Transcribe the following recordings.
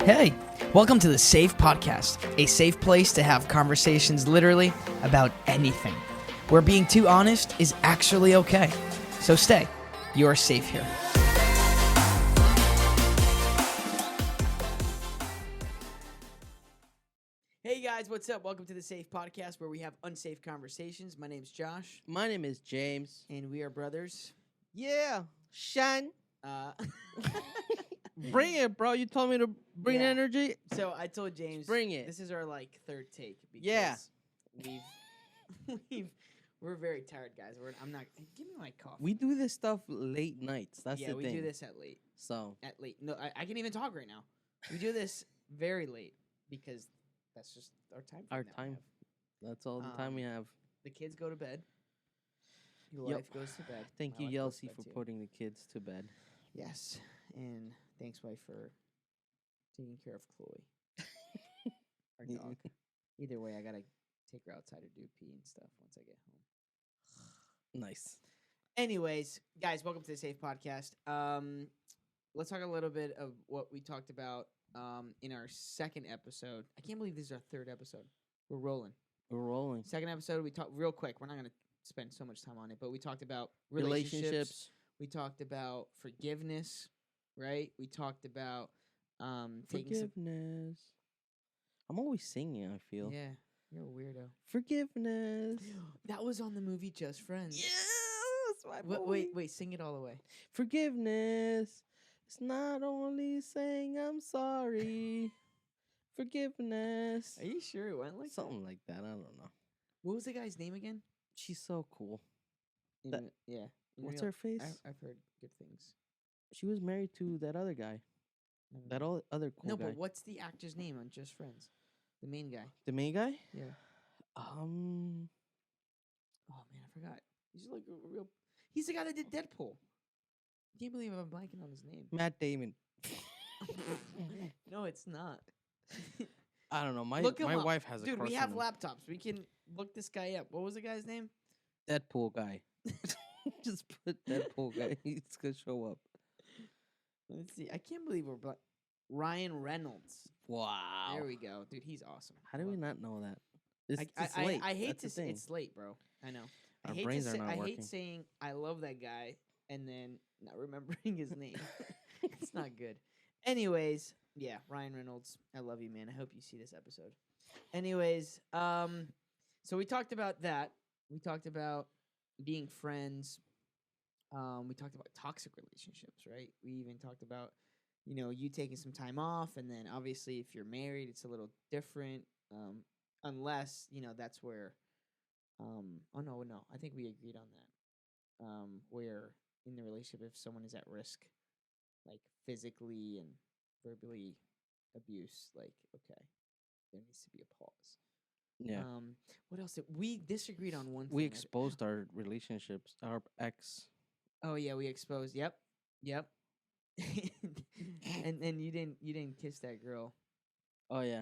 Hey, welcome to the Safe Podcast, a safe place to have conversations literally about anything, where being too honest is actually okay. So stay, you're safe here. Hey guys, what's up? Welcome to the Safe Podcast, where we have unsafe conversations. My name's Josh, My name is James. and we are brothers. Yeah, Shan. Uh, Bring it, bro. You told me to bring Yeah. energy. So I told James, Bring it. This is our third take because Yeah. we're very tired, guys. I'm not. Give me my coffee. We do this stuff late nights. That's the we thing. do this at late. So No, I can't even talk right now. We do this very late because that's just our time. Our that we time. have. that's all the time we have. The kids go to bed. Your Yep. wife goes to bed. Thank My you, wife goes to Yelsie, bed for too. putting the kids to bed. Yes, and thanks, wife, for taking care of Chloe, our dog. Either way, I gotta take her outside to do pee and stuff once I get home. Nice. Anyways, guys, welcome to the Safe Podcast. Let's talk a little bit of what we talked about in our second episode. I can't believe this is our third episode. We're rolling. We're rolling. Second episode, we talked real quick. We're not gonna spend so much time on it, but we talked about relationships. We talked about forgiveness, right? We talked about taking some. Forgiveness. I'm always singing, I feel. Yeah, you're a weirdo. Forgiveness. That was on the movie Just Friends. Yes, my boy. Wait, sing it all the way. Forgiveness. It's not only saying I'm sorry. Forgiveness. Are you sure it went like Something like that. I don't know. What was the guy's name again? She's so cool. That- Yeah. in What's real- her face? I've heard good things. She was married to that other guy. I don't That know. other cool No, guy. but what's the actor's name on Just Friends? The main guy. The main guy? Yeah. Um, Oh man, I forgot. He's like a real. He's the guy that did Deadpool. I can't believe I'm blanking on his name. Matt Damon. No, it's not. I don't know. My Look him my up. wife has a Dude, crush we have on him. laptops. We can look this guy up. What was the guy's name? Deadpool guy. Just put Deadpool guy. He's gonna show up. Let's see. I can't believe we're Ryan Reynolds. Wow. There we go, dude. He's awesome. How do we Love not know that? It's, I, it's I, late. I hate That's to the say thing. it's late, bro. I know. Our I hate brains to are say, not I working. hate saying I love that guy and then not remembering his name. It's not good. Anyways, yeah, Ryan Reynolds. I love you, man. I hope you see this episode. Anyways, so we talked about that. We talked about being friends. We talked about toxic relationships, right? We even talked about, you taking some time off, and then obviously if you're married, it's a little different. Unless, that's where oh no, I think we agreed on that. Where in the relationship, if someone is at risk, like physically and verbally abuse, like, okay, there needs to be a pause. Yeah. What else we disagreed on one thing. We exposed our relationships, our ex. Oh yeah, we exposed. Yep. and you didn't kiss that girl Oh yeah.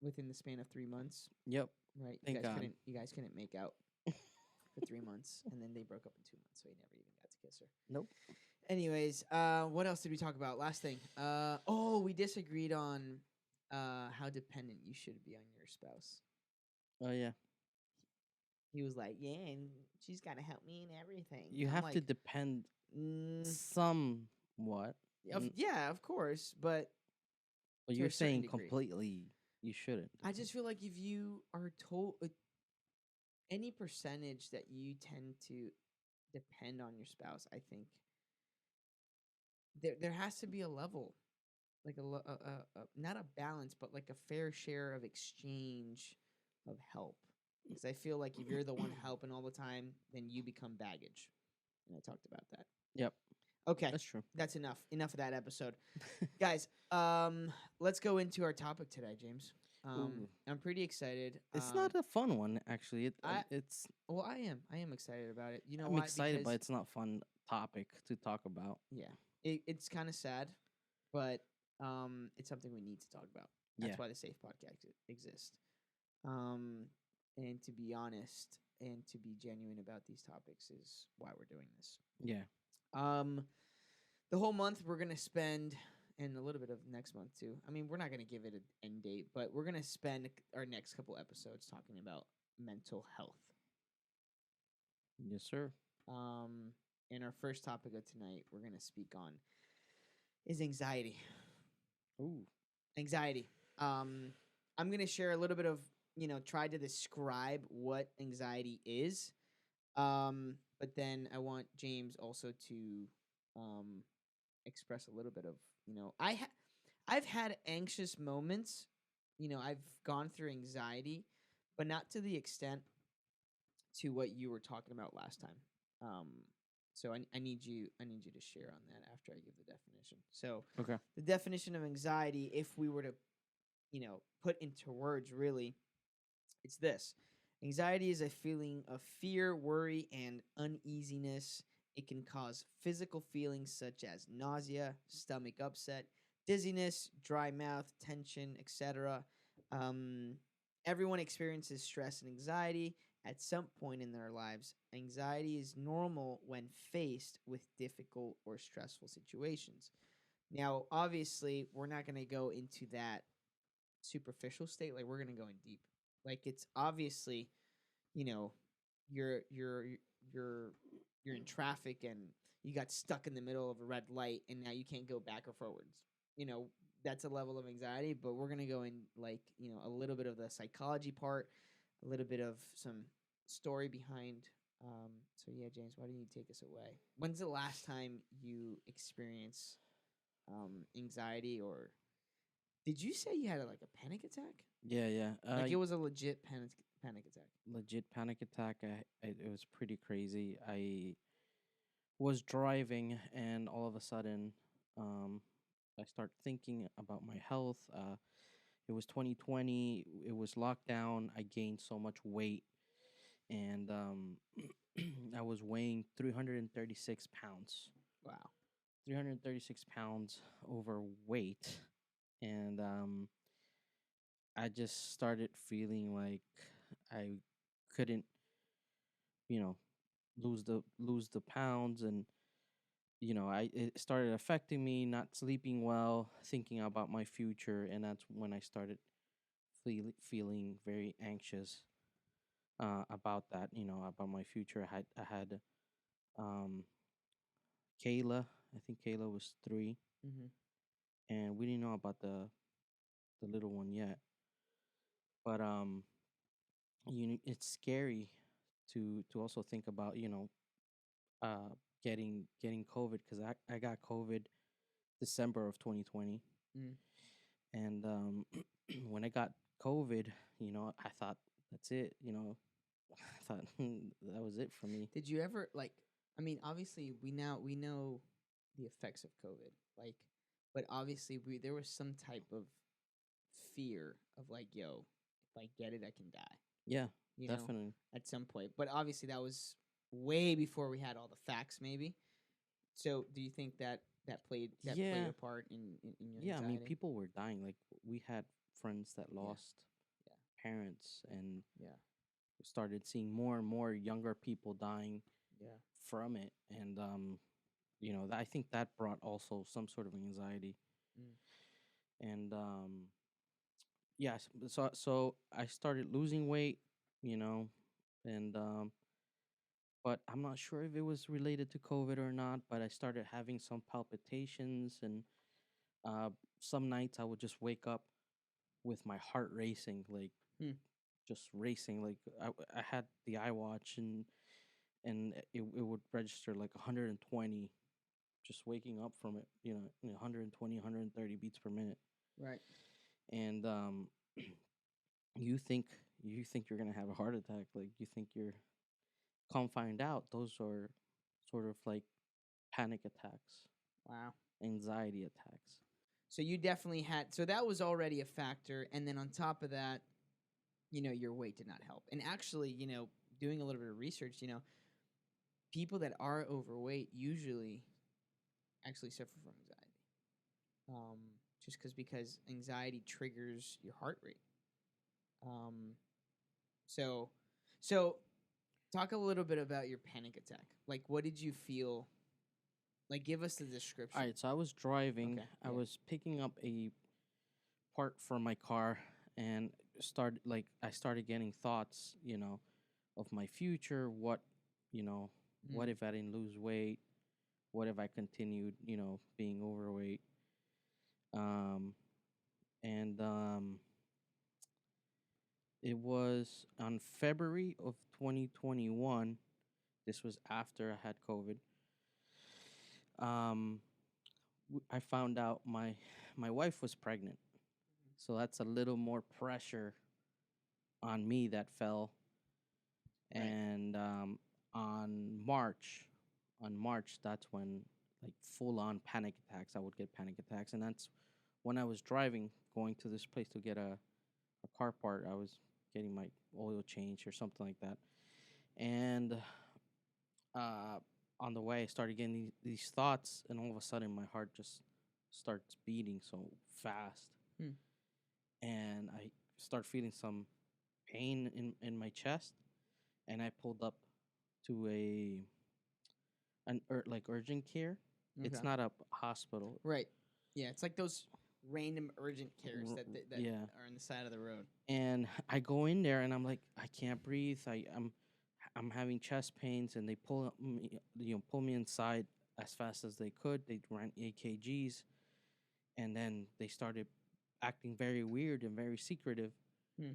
within the span of 3 months, Yep. right? Thank God. You guys couldn't make out for 3 months, and then they broke up in 2 months, so you never even got to kiss her. Nope. Anyways, what else did we talk about? Last thing. We disagreed on how dependent you should be on your spouse. Oh yeah. He was like, "Yeah, and she's got to help me in everything." You I'm have to like, depend "Mm, somewhat. yeah, of course, but But to you're a certain saying degree. completely you shouldn't. I just feel like if you are told any percentage that you tend to depend on your spouse, I think there has to be a level, like not a balance, but like a fair share of exchange of help. Because I feel like if you're the one helping all the time, then you become baggage. And I talked about that. Yep. Okay, That's true. that's enough. Enough of that episode, guys. Let's go into our topic today, James. Ooh. I'm pretty excited. It's not a fun one, actually. It's Well, I am excited about it. You know I'm why? excited, but Because, it's not fun topic to talk about. yeah, it's kind of sad, but it's something we need to talk about. That's Yeah. why the Safe Podcast exists. And to be honest and to be genuine about these topics is why we're doing this. Yeah. The whole month we're gonna spend and a little bit of next month too. I mean, we're not going to give it an end date, but we're going to spend our next couple episodes talking about mental health. Yes, sir. Um, and our first topic of tonight we're going to speak on is anxiety. Ooh. Anxiety. I'm going to share a little bit of, try to describe what anxiety is. But then I want James also to um, express a little bit of, I've had anxious moments. I've gone through anxiety, but not to the extent to what you were talking about last time. Um, so I need you to share on that after I give the definition. So Okay. the definition of anxiety, if we were to, put into words, really, it's this: anxiety is a feeling of fear, worry, and uneasiness. It can cause physical feelings such as nausea, stomach upset, dizziness, dry mouth, tension, etc. Um, Everyone experiences stress and anxiety at some point in their lives. Anxiety is normal when faced with difficult or stressful situations. Now, obviously, we're not going to go into that superficial state. Like, we're going to go in deep. Like, it's obviously, you know, you're you're you're you're in traffic and you got stuck in the middle of a red light and now you can't go back or forwards. You know, that's a level of anxiety, but we're going to go in, like, a little bit of the psychology part, a little bit of some story behind. So yeah, James, why don't you take us away? When's the last time you experienced anxiety, or did you say you had like a panic attack? Yeah, yeah. Like it was a legit panic attack. Legit panic attack. It was pretty crazy. I was driving, and all of a sudden, um, I start thinking about my health. It was 2020. It was lockdown. I gained so much weight, and I was weighing 336 pounds. Wow. 336 pounds overweight, and I just started feeling like I couldn't, you know, lose the pounds, and it started affecting me, not sleeping well, thinking about my future, and that's when I started feeling very anxious about that, about my future. I had um Kayla. I think Kayla was 3, Mm-hmm. and we didn't know about the little one yet. But it's scary to also think about, uh getting COVID, because I got COVID December of 2020. Mm. And when I got COVID, I thought that's it. I thought that was it for me. Did you ever like? I mean, obviously, we know the effects of COVID, like, but obviously, there was some type of fear of like, yo, if I get it, I can die. Yeah, You know, definitely. at some point. But obviously, that was way before we had all the facts, maybe. So, do you think that played Yeah, a part in your yeah. I mean, anxiety? people were dying. Like, we had friends that Yeah, lost yeah, parents, and yeah, started seeing more and more younger people dying yeah. from it. And I think that brought also some sort of anxiety. Mm. And yes, so I started losing weight, you know, and but I'm not sure if it was related to COVID or not. But I started having some palpitations, and uh, some nights I would just wake up with my heart racing, like Hmm. just racing. Like I had the iWatch, and it would register like 120, just waking up from it, 120, 130 beats per minute. Right. And you think you're gonna have a heart attack, like you think you're. Come find out, those are sort of like panic attacks, Wow. anxiety attacks. So you definitely had. So that was already a factor, and then on top of that, your weight did not help. And actually, doing a little bit of research, people that are overweight usually actually suffer from anxiety. Um, just because anxiety triggers your heart rate. Um, so so talk a little bit about your panic attack. Like, what did you feel Like, give us the All description. right, so I was driving. Okay, I yeah. was picking up a part from my car, and I started getting thoughts, of my future. You know, what Mm. if I didn't lose weight? What if I continued, being overweight? Um, and It was on February of 2021. This was after I had COVID. Um, I found out my wife was pregnant, so that's a little more pressure on me that fell. Right. And on March, that's when, like, full on panic attacks. I would get panic attacks, and that's when I was driving, going to this place to get a car part. I was getting my oil change or something like that, and uh, on the way, I started getting these thoughts, and all of a sudden, my heart just starts beating so fast, Hmm. and I start feeling some pain in my chest, and I pulled up to like urgent care. Okay. It's not a hospital. Right. Yeah, it's like those random urgent cares that Yeah, are on the side of the road. and I go in there, and I'm like, I can't breathe. I'm having chest pains, and they pull me inside as fast as they could. They ran EKGs, and then they started acting very weird and very secretive. Hmm.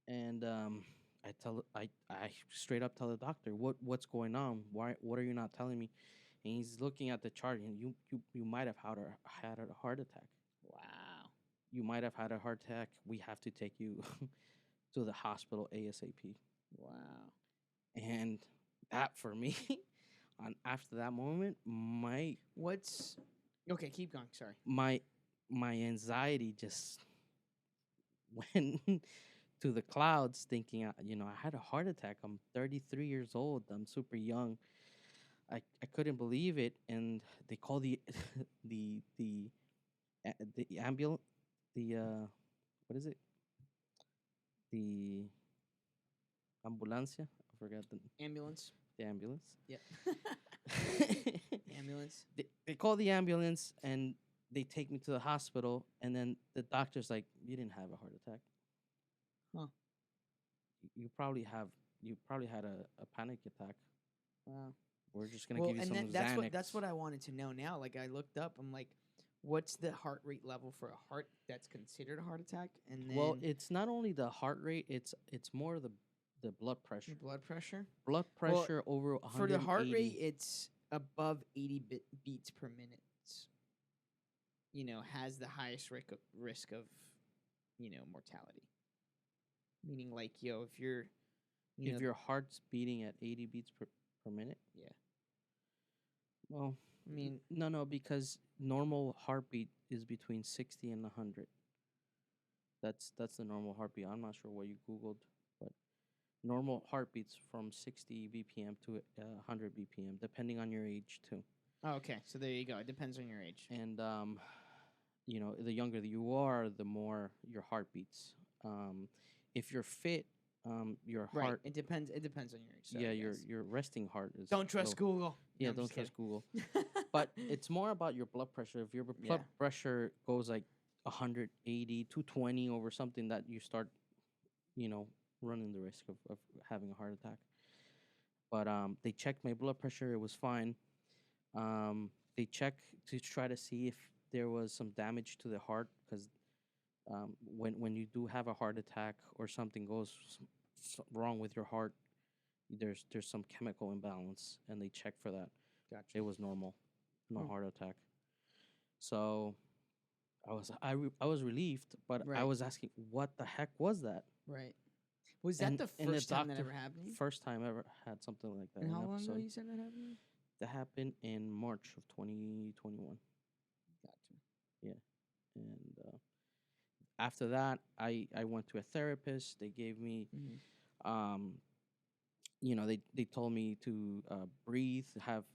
And I straight up tell the doctor, what's going on? What are you not telling me? And he's looking at the chart, and you might have had a heart attack. Wow. You might have had a heart attack. We have to take you to the hospital ASAP. Wow. And that, for me, on after that moment, What's okay? Keep going. Sorry. my my anxiety just went to the clouds, thinking, I had a heart attack. I'm 33 years old. I'm super young. I couldn't believe it, and they call the the the ambulance, the what is it, the ambulancia, I forgot Ambulance. the ambulance. Yep. Ambulance. They call the ambulance, and they take me to the hospital, and then the doctor's like, you didn't have a heart attack. Huh. You probably have you probably had a panic attack. Wow. We're just gonna Well, give you and some that's Xanax. what I wanted to know now. Like, I looked up. I'm like, what's the heart rate level for a heart that's considered a heart attack? And Well, then it's not only the heart rate; it's more the blood your pressure. blood pressure. Blood Well, pressure over for the heart rate, 180. it's above 80 beats per minute. Has the highest risk of mortality. Meaning, like, if you're, If your heart's beating at 80 beats per minute, yeah. well, I mean, no, because normal heartbeat is between 60 and 100. That's the normal heartbeat. I'm not sure what you googled, but normal heartbeats from 60 BPM to 100 BPM, depending on your age too. oh, okay. So there you go. It depends on your age. And the younger you are, the more your heart beats. If you're fit, your Right. heart, It depends. It depends on your age. Sorry, yeah, guys. your resting heart is Don't trust low. Google. No, Yeah, I'm don't just trust Google. kidding. But it's more about your blood pressure. If your Yeah. blood pressure goes like 180, 220 over something, that you start, you know, running the risk of having a heart attack. But they checked my blood pressure; it was fine. They checked to try to see if there was some damage to the heart, because when you do have a heart attack or something goes wrong with your heart, there's some chemical imbalance, and they checked for that. Gotcha. It was normal, no Huh. heart attack. So I was relieved, but I Right. was asking, what the heck was that? Right. Was that the And the first time that doctor, ever happened to you? first time I ever had something like that, And how an long ago episode you said that happened to you? that happened in March of 2021. Gotcha. Yeah, and after that, I went to a therapist. They gave me, Mm-hmm. um, they told me to breathe, have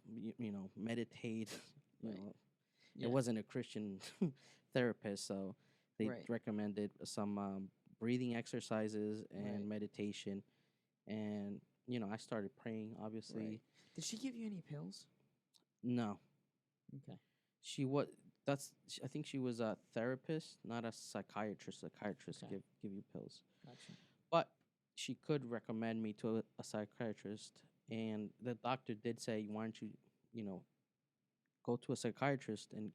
meditate. you Right. know, Yeah. it wasn't a Christian therapist, so they Right. recommended some breathing exercises and Right. meditation, and I started praying. Obviously, Right. Did she give you any pills? no, Okay. She was I think she was a therapist, not a psychiatrist. Psychiatrists Okay. give you pills, Gotcha. but she could recommend me to a psychiatrist, and the doctor did say, "Why don't you, you know, go to a psychiatrist and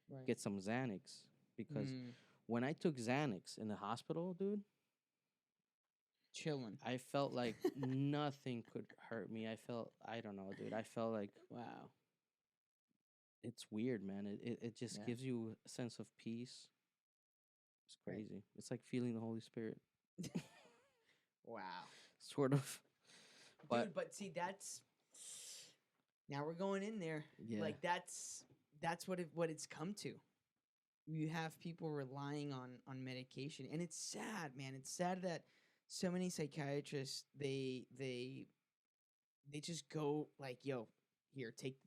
Right. get some Xanax?" Because Mm. when I took Xanax in the hospital, dude, Chilling. I felt like nothing could hurt me. I don't know, dude. I felt like Wow. it's weird, man. It just Yeah. gives you a sense of peace. It's Right. crazy. It's like feeling the Holy Spirit, Wow. sort of. But Dude, but see, that's now we're going in there. yeah, Like that's what it's come to. You have people relying on medication, and it's sad, man. It's sad that so many psychiatrists they just go like, "Yo, here, take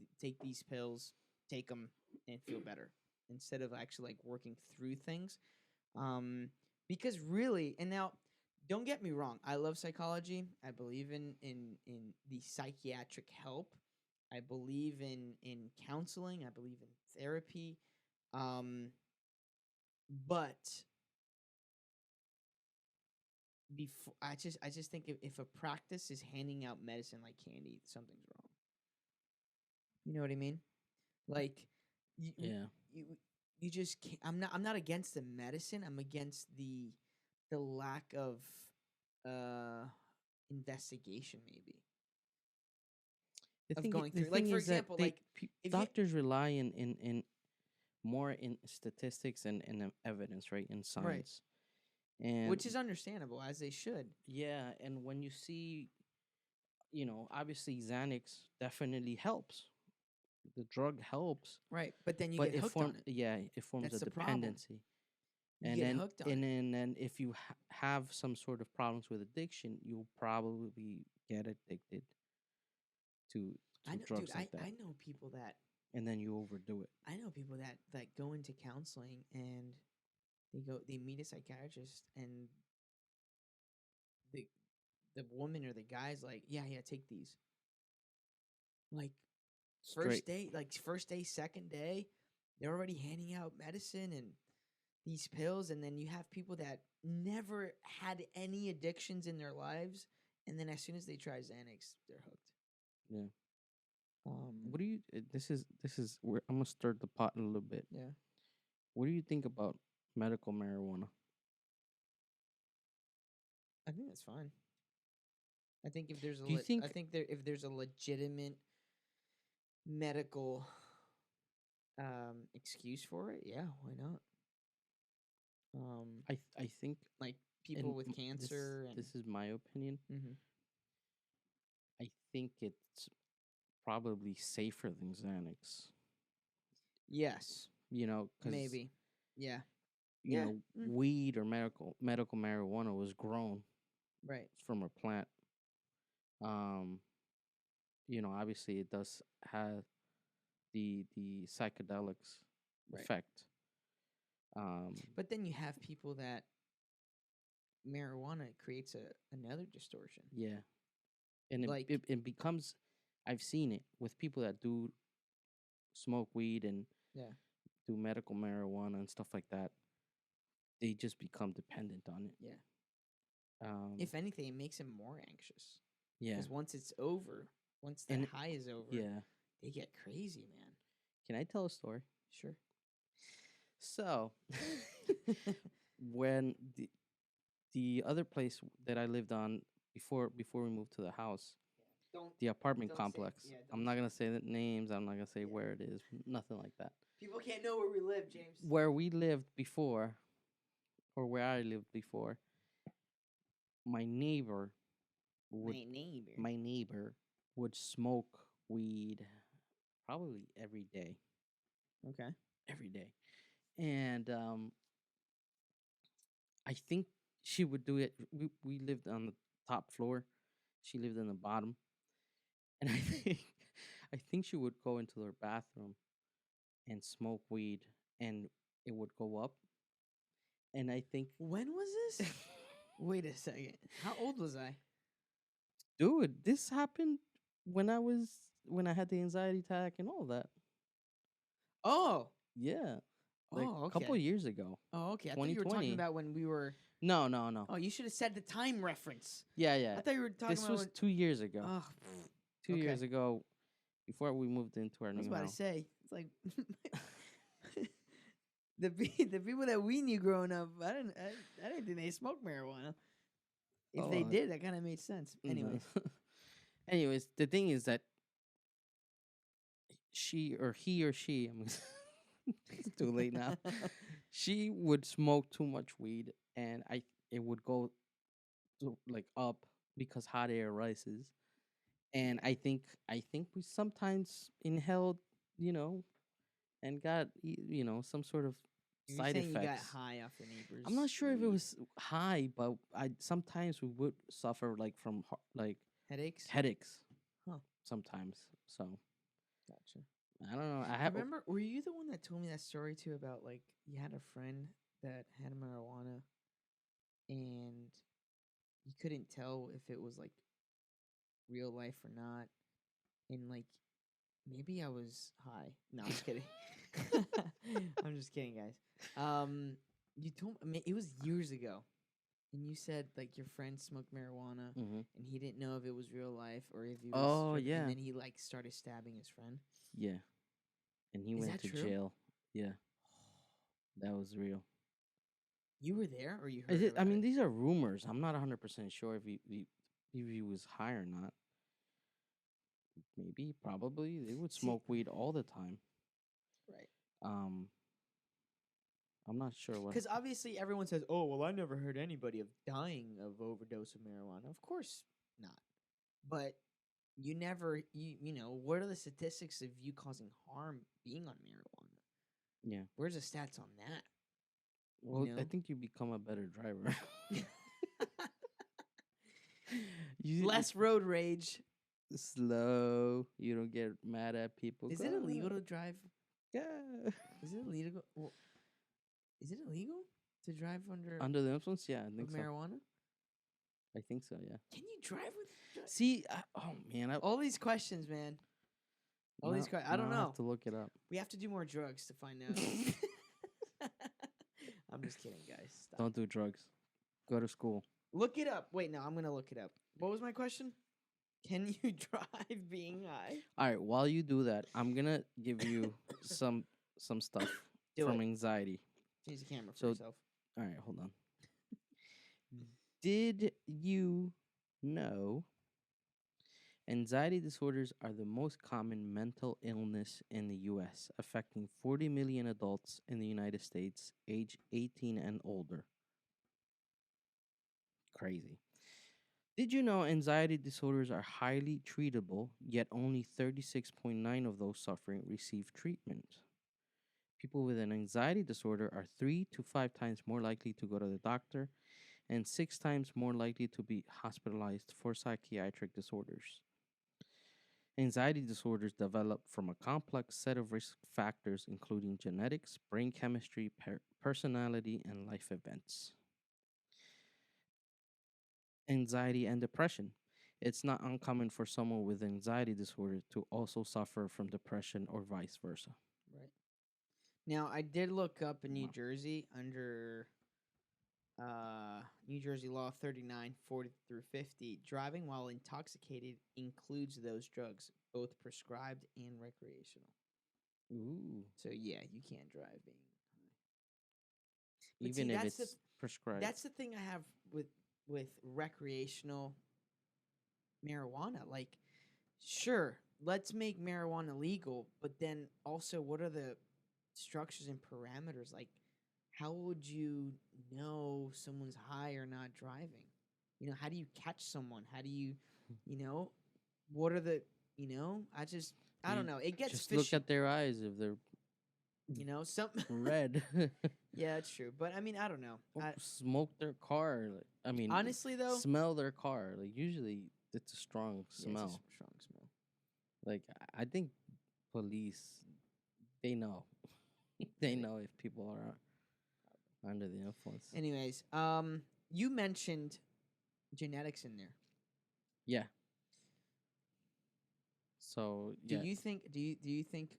these pills, take them, and feel better," instead of actually like working through things. Um, because really, and now, don't get me wrong, I love psychology. I believe in the psychiatric help. I believe in counseling. I believe in therapy. Um, but before I just think if a practice is handing out medicine like candy, something's wrong. You know what I mean? Like you yeah. you, you just can't, I'm not against the medicine. I'm against the lack uh investigation maybe of going The through. Like thing for is that example, like if you doctors rely in more in statistics and evidence, right? In right, science, and which is understandable as they should. yeah, and when you see, obviously Xanax definitely helps. The drug helps, Right. But then you but get hooked on it. it forms a That's the problem. dependency. You And get then hooked on it. then if you have some sort of problems with addiction, you'll probably get addicted to I know, dude. drugs like that, I know people that and then you overdo it. that go into counseling and they meet a psychiatrist and the the woman or the guy's like, yeah, take these. Like Straight. first day, second day, they're already handing out medicine and these pills, and then you have people that never had any addictions in their lives, and then as soon as they try Xanax, they're hooked. Yeah. Um, What do you? This is where I'm gonna stir the pot a little bit. yeah, What do you think about medical marijuana? I think that's fine. I think if there's Do you I think? think if there's a legitimate medical excuse for it, yeah, why not? Um, I think, like people and with cancer and this is my opinion. mhm. I think it's probably safer than Xanax. Yes, Because maybe, yeah, yeah, weed or medical marijuana was grown right, from a plant. Um, obviously it does have the psychedelics right. effect. Um, But then you have people that marijuana creates another distortion. yeah, and Like, it becomes. I've seen it with people that do smoke weed and yeah, do medical marijuana and stuff like that. They just become dependent on it. yeah. Um, If anything, it makes him more anxious yeah, because once that and high is over, yeah. they get crazy, man. Can I tell a story? Sure. So, when the other place that I lived on before we moved to the house, Don't the apartment don't say complex. yeah. I'm Don't not say gonna say the names. I'm not gonna say yeah. where it is. Nothing like that. People can't know where we live, James. Where we lived before, or where I lived before, my neighbor would My neighbor. my neighbor would smoke weed probably every day, Okay. every day, and I think she would do it. We lived on the top floor. She lived in the bottom, and I think she would go into her bathroom and smoke weed, and it would go up. And I think, When was this? Wait a second. How old was I? dude, this happened when I had the anxiety attack and all that. Oh. Yeah, like Oh, a couple okay. years ago, Oh, okay. I thought you were talking 2020. about when we were. No, no, no. Oh, you should have said the time reference. Yeah, yeah. I thought you were talking This about was when. 2 years ago. Oh, 2 years okay. ago, before we moved into our I was new about to house. say it's like the people that we knew growing up. I didn't think they smoked marijuana. If they Oh, did, that kind of made sense. no. Anyways, Anyways, the thing is that she or he or she, it's too late now. She would smoke too much weed, and it would go like up because hot air rises. And I think we sometimes inhaled, you know, and got some sort of you're side saying you got effects. high off the neighbors' I'm not sure if it weed. was high, but I sometimes we would suffer like from like Headaches? headaches Huh. sometimes. So Gotcha. I don't know. I I have remember, were you the one that told me that story too about like you had a friend that had marijuana and you couldn't tell if it was like real life or not, and like maybe I was high. No, I'm just kidding. I'm just kidding, guys. You told me it was years ago, and you said like your friend smoked marijuana, hmm and he didn't know if it was real life or if he was, Oh and yeah, then he like started stabbing his friend. yeah, and he Is went that to true? jail. Yeah, that was real. You were there, or you Is heard it, I about mean, it? these are rumors. I'm not 100% sure if he was high or not. Maybe, probably. They would See, smoke weed all the time. right. Um, I'm not sure what. Because obviously everyone says, "Oh, well, I never heard anybody of dying of overdose of marijuana." Of course not. But you never, you know, what are the statistics of you causing harm being on marijuana? Yeah. Where's the stats on that? Well, I think you become a better driver. You know, you less road rage. slow. You don't get mad at people. Is Go, it illegal to drive? yeah. Is it illegal? Well, is it illegal to drive under Under the influence? Yeah, I of think so. marijuana? I think so. Yeah. Can you drive with? See, oh man, All these questions, man. All these now questions. I now don't I have know. to look it up. We have to do more drugs to find out. I'm just kidding, guys. Stop. Don't do drugs. Go to school. Look it up. Wait, no, I'm gonna look it up. What was my question? Can you drive being high? All right. While you do that, I'm gonna give you some stuff Do from it. anxiety. Use the camera for So, yourself. all right, hold on. Did you know anxiety disorders are the most common mental illness in the US, affecting 40 million adults in the United States age 18 and older? Crazy. Did you know anxiety disorders are highly treatable, yet only 36.9 of those suffering receive treatment? People with an anxiety disorder are 3 to 5 times more likely to go to the doctor and 6 times more likely to be hospitalized for psychiatric disorders. Anxiety disorders develop from a complex set of risk factors, including genetics, brain chemistry, personality, and life events. Anxiety and depression. It's not uncommon for someone with anxiety disorder to also suffer from depression or vice versa. Right. Now, I did look up in New Wow. Jersey under New Jersey Law 39, 40 through 50. Driving while intoxicated includes those drugs, both prescribed and recreational. Ooh. So yeah, you can't drive being high. But Even see, if it's prescribed. that's the thing I have with recreational marijuana. Like, sure, let's make marijuana legal, but then also, what are the structures and parameters? Like, how would you know someone's high or not driving? You know, how do you catch someone? How do you, you know, what are the, I don't You know. It gets just fishy. look at their eyes if they're You know, some red. Yeah, it's true. But I mean, I don't know. Smoke their car. Like, I mean, Honestly, though, smell their car. Like usually, it's a strong yeah, smell. it's a strong smell. Like I think police, they know. They know if people are under the influence. Anyways, you mentioned genetics in there. Yeah. So Do yeah. you think? Do you think?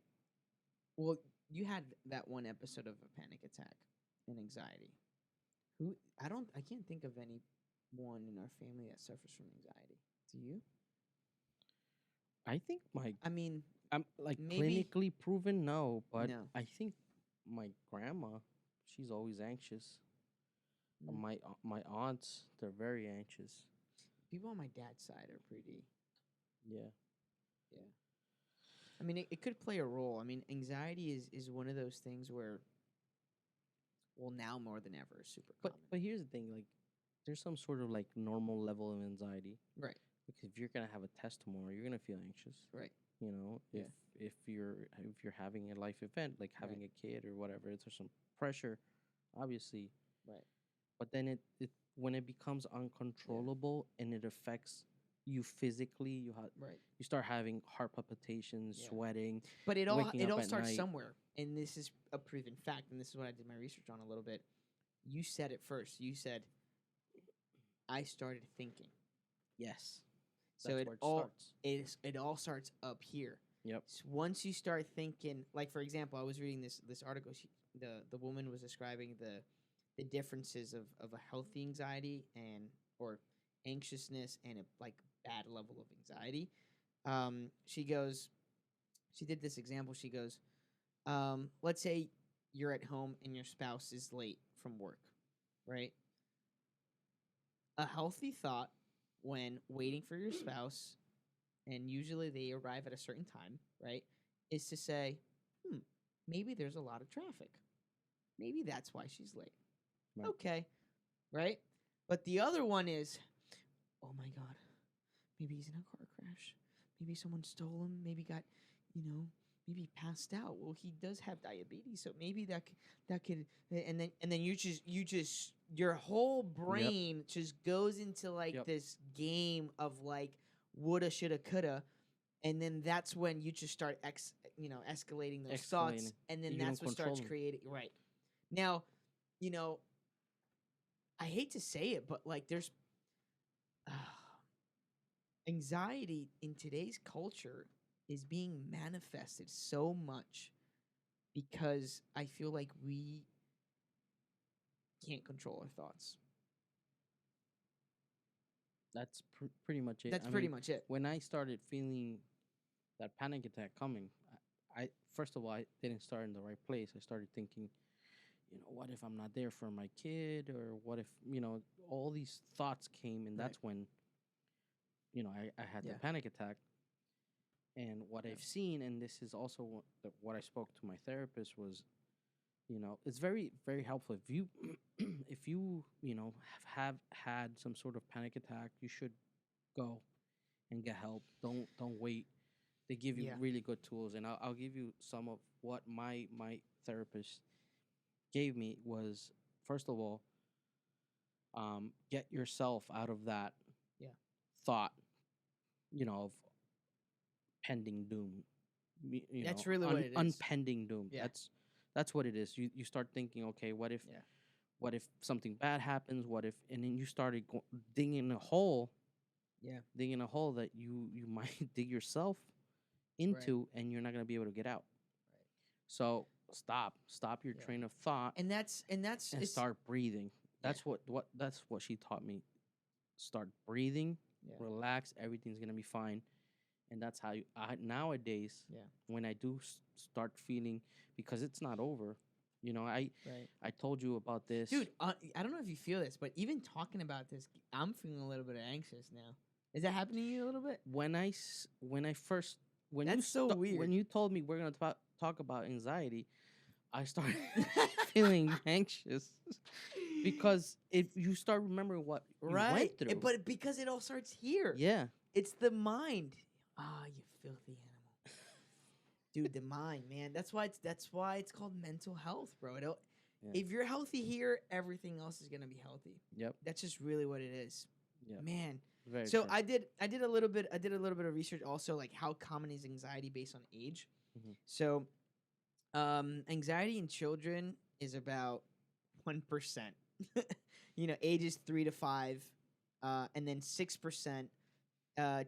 Well, you had that one episode of a panic attack and anxiety. I can't think of anyone in our family that suffers from anxiety. Do you? I think I mean, I'm like maybe clinically proven, no, but no. I think my grandma, she's always anxious. Mm. My aunts, they're very anxious. People on my dad's side are pretty. Yeah. Yeah. I mean, it could play a role. I mean, anxiety is one of those things where, well, now more than ever, is super But common. here's the thing, like there's some sort of like normal level of anxiety. Right. Because if you're gonna have a test tomorrow, you're gonna feel anxious. Right. You know, Yeah. if you're having a life event, like having Right. a kid or whatever, there's some pressure, obviously. Right. But then it when it becomes uncontrollable and it affects you physically, Right. you start having heart palpitations, Yeah. sweating, But it waking up all at starts night. somewhere, and this is a proven fact, and this is what I did my research on a little bit. You said it first. You said I started thinking. Yes. So That's it where it all starts. it all starts up here. Yep. So once you start thinking, like for example, I was reading this article. The woman was describing the differences of a healthy anxiety and or anxiousness and a like bad level of anxiety. She goes, she did this example. She goes, let's say you're at home and your spouse is late from work, right? A healthy thought when waiting for your spouse, and usually they arrive at a certain time, right, is to say, maybe there's a lot of traffic. Maybe that's why she's late. Right. Okay, right? But the other one is, oh my God, maybe he's in a car crash. Maybe someone stole him. Maybe got, maybe he passed out. Well, he does have diabetes, so maybe that could, and then you just your whole brain just goes into like Yep. this game of like woulda, shoulda, coulda, and then that's when you just start escalating those thoughts, Escalating. and then You that's don't what starts control them. creating right. Now, you know, I hate to say it, but like there's anxiety in today's culture is being manifested so much because I feel like we can't control our thoughts. That's pretty much it. That's I pretty mean, much it. when I started feeling that panic attack coming, I first of all I didn't start in the right place. I started thinking, what if I'm not there for my kid, or what if all these thoughts came, and Right. that's when I had Yeah. the panic attack. And what Yeah. I've seen, and this is also what I spoke to my therapist was, it's very very helpful if you if you have had some sort of panic attack, you should go and get help. Don't wait. They give you Yeah. really good tools, and I'll give you some of what my therapist gave me. Was, first of all, get yourself out of that Yeah. thought, of pending doom. That's really what it is. Unpending doom. Yeah. That's what it is. You start thinking, okay, what if Yeah. what if something bad happens? What if, and then you started digging a hole. Yeah. Digging a hole that you might dig yourself into, and you're not gonna be able to get out. Right. So stop your train of thought, And that's it's, start breathing. That's what she taught me. Start breathing, relax. Everything's gonna be fine, and that's how nowadays. Yeah. When I do start feeling, because it's not over. I told you about this, dude. I don't know if you feel this, but even talking about this, I'm feeling a little bit anxious now. Is that happening to you a little bit? When I first That's so weird. When you told me we're gonna talk about anxiety, I started feeling anxious because you start remembering what you went through. But because it all starts here. Yeah, it's the mind. You filthy animal, dude. The mind, man. That's why it's called mental health, bro. If you're healthy here, everything else is gonna be healthy. Yep. That's just really what it is. Yeah, man. Very so true. I did a little bit of research also, like how common is anxiety based on age. Mm-hmm. So anxiety in children is about 1%. Ages 3 to 5, and then 6%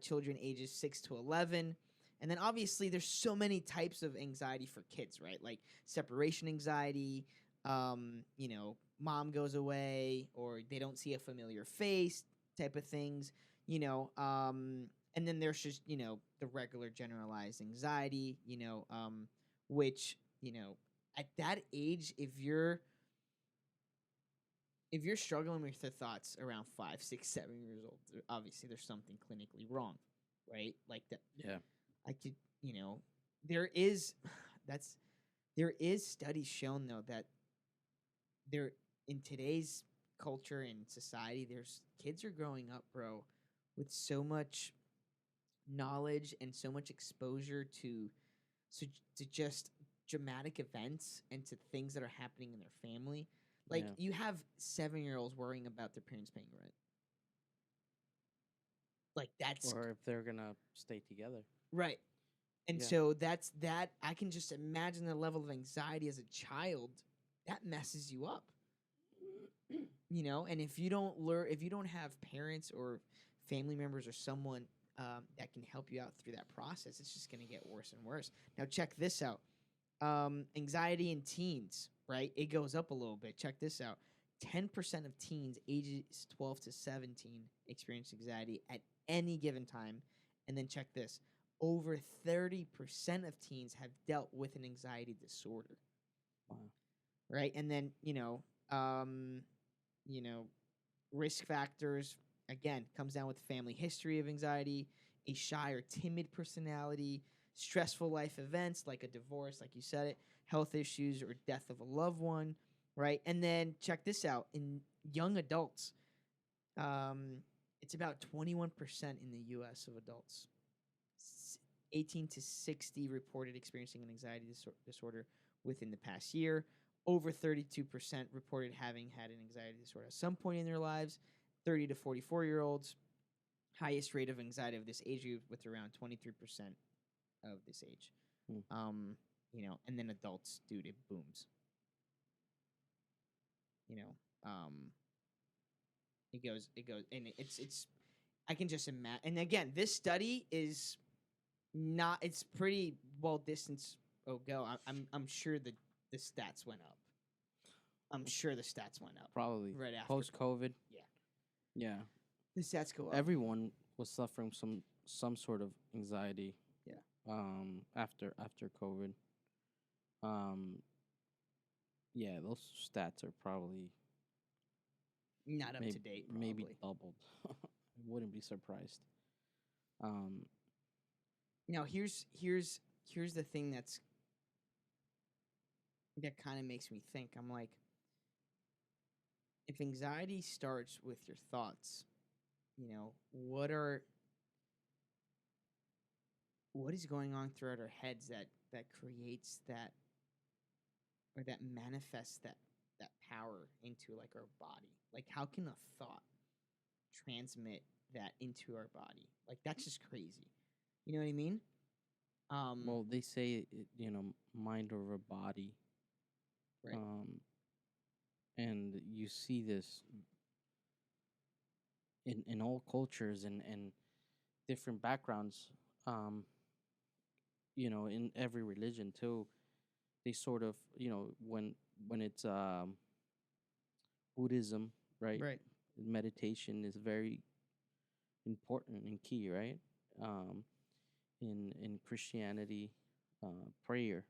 children ages 6 to 11. And then obviously there's so many types of anxiety for kids, right? Like separation anxiety, mom goes away or they don't see a familiar face type of things, and then there's just, the regular generalized anxiety, which, at that age, if you're struggling with the thoughts around 5, 6, 7 years old, obviously there's something clinically wrong, right? Like that. Yeah. I could, there is, that's there is studies shown though that there in today's culture and society, there's kids are growing up, bro, with so much knowledge and so much exposure so to just dramatic events and to things that are happening in their family. Like Yeah. you have 7-year-olds worrying about their parents paying rent. Like that's Or if they're gonna stay together. right. And Yeah. so that's that. I can just imagine the level of anxiety as a child that messes you up. And if you don't learn, if you don't have parents or family members or someone that can help you out through that process, it's just going to get worse and worse. Now, check this out. Anxiety in teens, right? It goes up a little bit. Check this out. 10% of teens ages 12 to 17 experience anxiety at any given time. And then check this. Over 30% of teens have dealt with an anxiety disorder. Wow. Right? And then, you know, risk factors, again, comes down with family history of anxiety, a shy or timid personality, stressful life events like a divorce, like you said it, health issues or death of a loved one, right? And then check this out. In young adults, it's about 21% in the US of adults. 18 to 60 reported experiencing an anxiety disorder within the past year. Over 32% reported having had an anxiety disorder at some point in their lives. 30 to 44-year-olds, highest rate of anxiety of this age group with around 23% of this age. Hmm. And then adults, dude, it booms. You know, it goes, and it's. I can just imagine. And again, this study is not. It's pretty well distance ago. I'm sure the stats went up. I'm sure the stats went up Probably right after post COVID. Yeah, Yeah. the stats go up. Everyone was suffering some sort of anxiety. Yeah. After COVID. Um. Yeah, those stats are probably Not up maybe to date, probably. maybe doubled. I wouldn't be surprised. Um. Now here's the thing that kind of makes me think. I'm like, if anxiety starts with your thoughts, what is going on throughout our heads that creates that, or that manifests that power into like our body? Like, how can a thought transmit that into our body? Like, that's just crazy. You know what I mean? Well, they say mind over body. Right. And you see this in all cultures and different backgrounds. In every religion too, they sort of when it's Buddhism, right? Right. Meditation is very important and key, right? Um, in Christianity, prayer.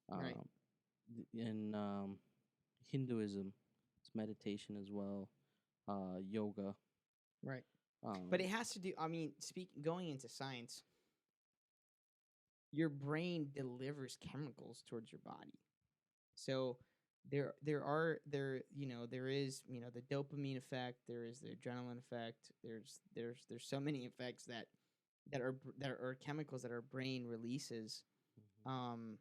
Right. In Hinduism, it's meditation as well. Yoga. Right. But Um, it has to do. I mean, going into science, your brain delivers chemicals towards your body. So there is the dopamine effect. There is the adrenaline effect. There's so many effects that are chemicals that our brain releases. Um,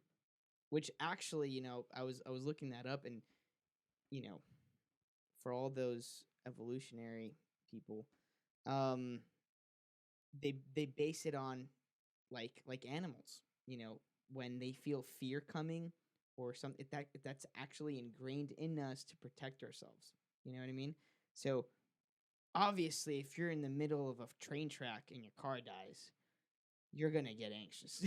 which actually, I was looking that up, and you know, for all those evolutionary people, um, they base it on like animals. When they feel fear coming or something, that's actually ingrained in us to protect ourselves. You know what I mean? So obviously, if you're in the middle of a train track and your car dies, you're gonna get anxious.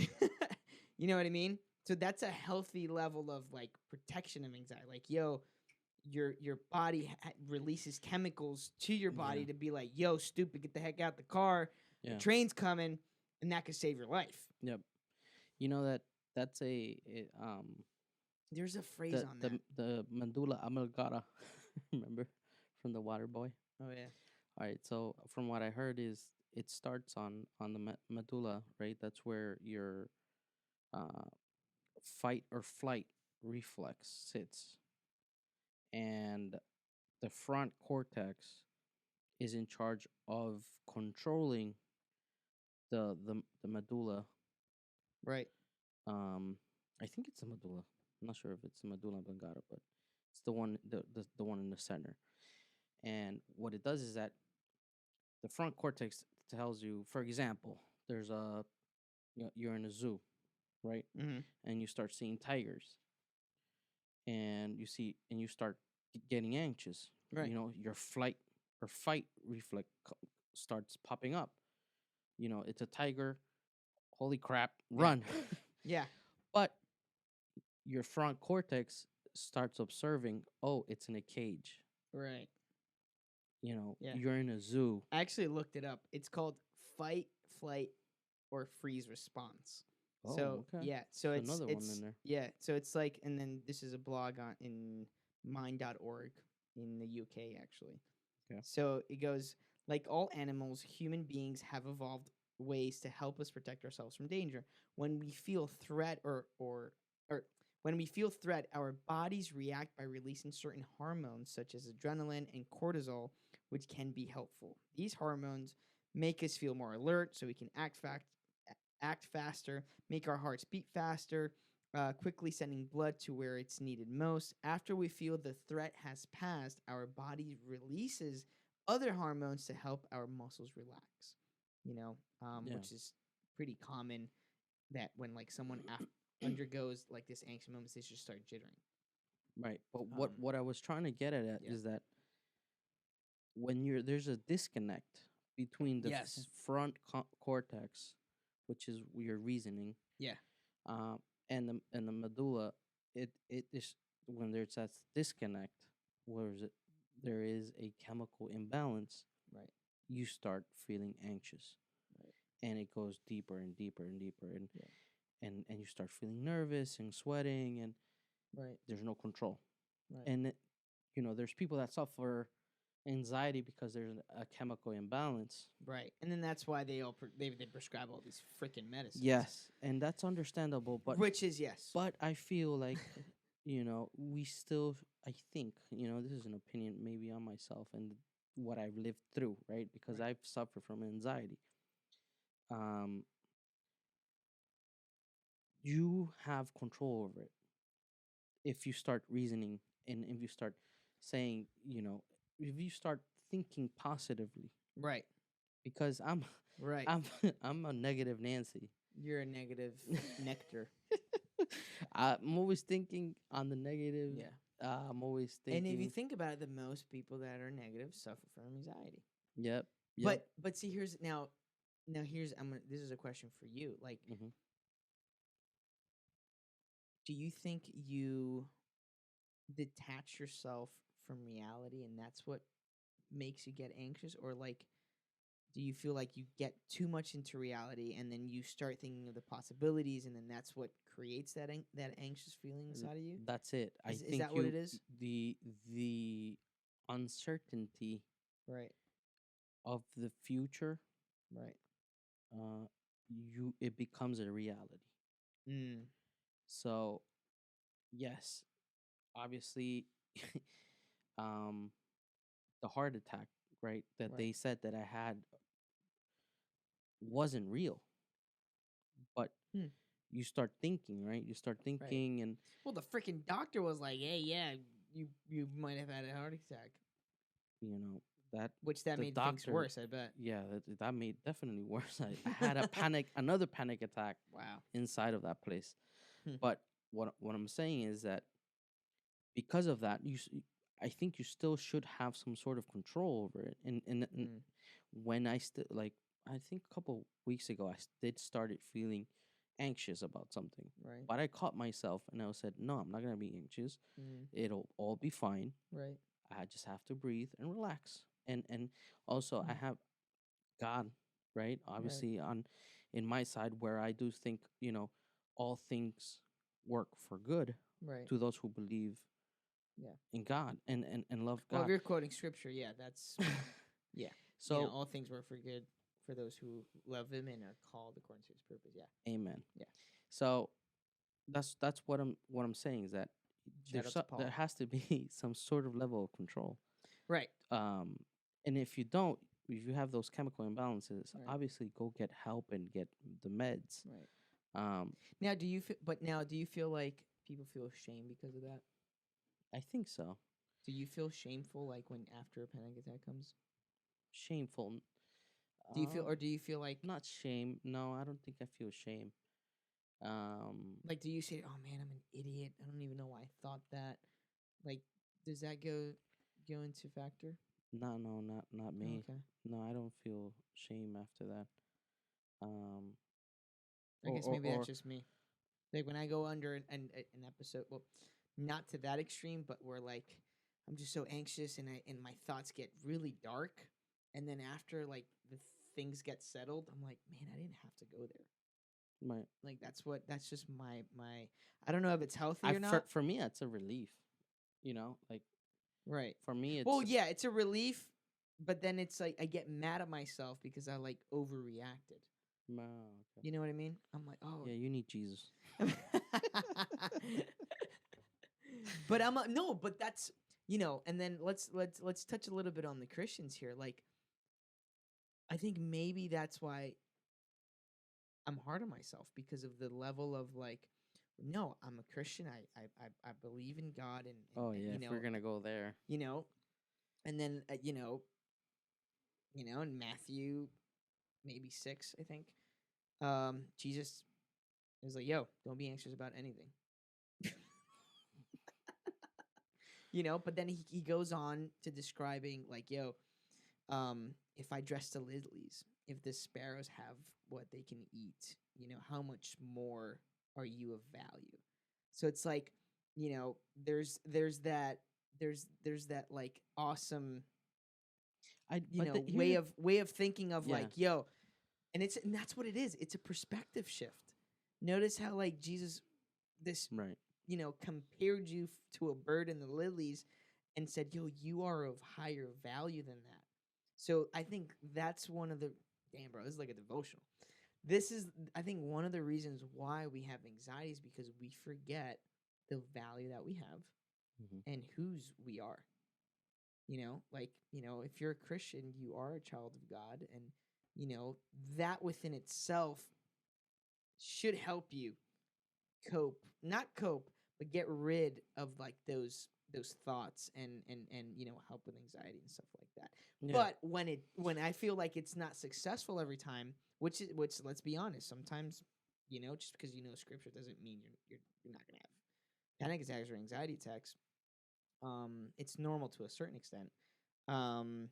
You know what I mean? So that's a healthy level of like protection of anxiety. Like, yo, your body releases chemicals to your Yeah. body to be like, yo, stupid, get the heck out the car. The Yeah. train's coming, and that could save your life. Yep. You know that's a There's a phrase on that. the medulla oblongata. Remember from the Water Boy? Oh yeah. All right. So from what I heard is it starts on the medulla, right? That's where your uh, fight or flight reflex sits, and the front cortex is in charge of controlling the medulla. Right. Um, I think it's the medulla. I'm not sure if it's the medulla oblongata, but it's the one in the center. And what it does is that the front cortex tells you, for example, there's a you're in a zoo, right? Mm-hmm. And you start seeing tigers, and you start getting anxious. Right. Your flight or fight reflex starts popping up. It's a tiger. Holy crap, run. Yeah. But your front cortex starts observing, oh, it's in a cage. Right. Yeah. You're in a zoo. I actually looked it up. It's called fight, flight, or freeze response. Oh, So okay. yeah, so it's another one in there. yeah, so it's like, and then this is a blog on in mind.org in the UK actually. Okay. So it goes, like all animals, human beings have evolved ways to help us protect ourselves from danger. When we feel threat or when we feel threat, our bodies react by releasing certain hormones such as adrenaline and cortisol, which can be helpful. These hormones make us feel more alert so we can act faster, make our hearts beat faster, quickly sending blood to where it's needed most. After we feel the threat has passed, our body releases other hormones to help our muscles relax. Yeah. Which is pretty common that when like someone undergoes like this anxious moments, they just start jittering. Right. But what I was trying to get at Yeah. is that when there's a disconnect between the Yes. front cortex, which is your reasoning, Yeah. and the medulla, it is when there's that disconnect, where there is a chemical imbalance, Right. you start feeling anxious, Right. and it goes deeper and deeper and deeper, and Yeah. and you start feeling nervous and sweating, and Right. there's no control. Right. And there's people that suffer anxiety because there's a chemical imbalance. Right. And then that's why they prescribe all these freaking medicines. Yes, and that's understandable, but which is yes. but I feel like we still, I think, this is an opinion maybe on myself and what I've lived through, right? Because Right. I've suffered from anxiety. You have control over it if you start reasoning, and if you start saying, if you start thinking positively, Right. because Right. I'm a negative Nancy. You're a negative nectar. I'm always thinking on the negative. Yeah. I'm always thinking. And if you think about it, the most people that are negative suffer from anxiety. Yep. Yep. But see, here's here's this is a question for you. Like, Mhm. do you think you detach yourself from reality and that's what makes you get anxious, or like do you feel like you get too much into reality and then you start thinking of the possibilities and then that's what creates that anxious feeling inside of you? That's it. I Is think that what it is? the uncertainty Right. of the future, Right. it becomes a reality. Mm. So, yes, obviously, um, the heart attack, right, that Right. they said that I had wasn't real, but Hmm. you start thinking, right? You start Right. thinking, and Well, the freaking doctor was like, "Hey, yeah, you might have had a heart attack," that which that the made things doctor, worse. I bet. yeah, that made definitely worse. I had another panic attack Wow. inside of that place. Hmm. But what I'm saying is that because of that, I think you still should have some sort of control over it. And Mm. when I still, like, I think a couple weeks ago, did started feeling anxious about something, Right. but I caught myself and I said, "No, I'm not gonna be anxious. Mm. It'll all be fine. Right. I just have to breathe and relax." And also, I Mm. have God, right? Right. Obviously, on in my side, where I do think all things work for good Right. to those who believe Yeah. in God and love Well, if God. you're quoting scripture, yeah, that's yeah. So, All things work for good for those who love Him and are called according to His purpose. Yeah. amen. Yeah. So that's what I'm saying is that Shout out to there Paul. has to be some sort of level of control. Right. Um, and if you don't, if you have those chemical imbalances, Right. obviously go get help and get the meds. Right. Um, Now, do you feel? But now, do you feel like people feel shame because of that? I think so. Do you feel shameful like when after a panic attack comes? Shameful. Do you feel, Um, or do you feel like, Not shame. No, I don't think I feel shame. do you say, "Oh man, I'm an idiot. I don't even know why I thought that." Like, does that go into factor? No, no, not Oh, me. okay. No, I don't feel shame after that. Um, I or guess or maybe that's or just me. Like when I go under an episode, well, not to that extreme, but where like I'm just so anxious and my thoughts get really dark, and then after like the things get settled, I'm like, man, I didn't have to go there. my Like that's just my. I don't know if it's healthy I or not. for me it's a relief. Like Right. for me Well, it's yeah, it's a relief, but then it's like I get mad at myself because I like overreacted. okay. You know what I mean? I'm like, Yeah, you need Jesus. oh. But I'm no, but that's and then let's touch a little bit on the Christians here. Like, I think maybe that's why I'm hard on myself because of the level of like, no, I'm a Christian. I believe in God Oh and yeah, if we're gonna go there. you know, and then in Matthew maybe 6, I think, Jesus is like, yo, don't be anxious about anything. But then he goes on to describing like, yo, if I dress the lilies, if the sparrows have what they can eat, how much more are you of value? So it's like, there's that like awesome, I but the, here's way the, of thinking of yeah, like, yo, and that's what it is. It's a perspective shift. Notice how like Jesus this right. compared you to a bird in the lilies and said, yo, you are of higher value than that. So I think that's one of the damn bro, this is like a devotional. This is I think one of the reasons why we have anxiety is because we forget the value that we have Hmm. and whose we are. Like, if you're a Christian, you are a child of God, and that within itself should help you cope, not cope, but get rid of like those thoughts and help with anxiety and stuff like that. Yeah. But when I feel like it's not successful every time, which let's be honest, sometimes just because scripture doesn't mean you're not gonna have panic attacks or anxiety attacks. It's normal to a certain extent. Um,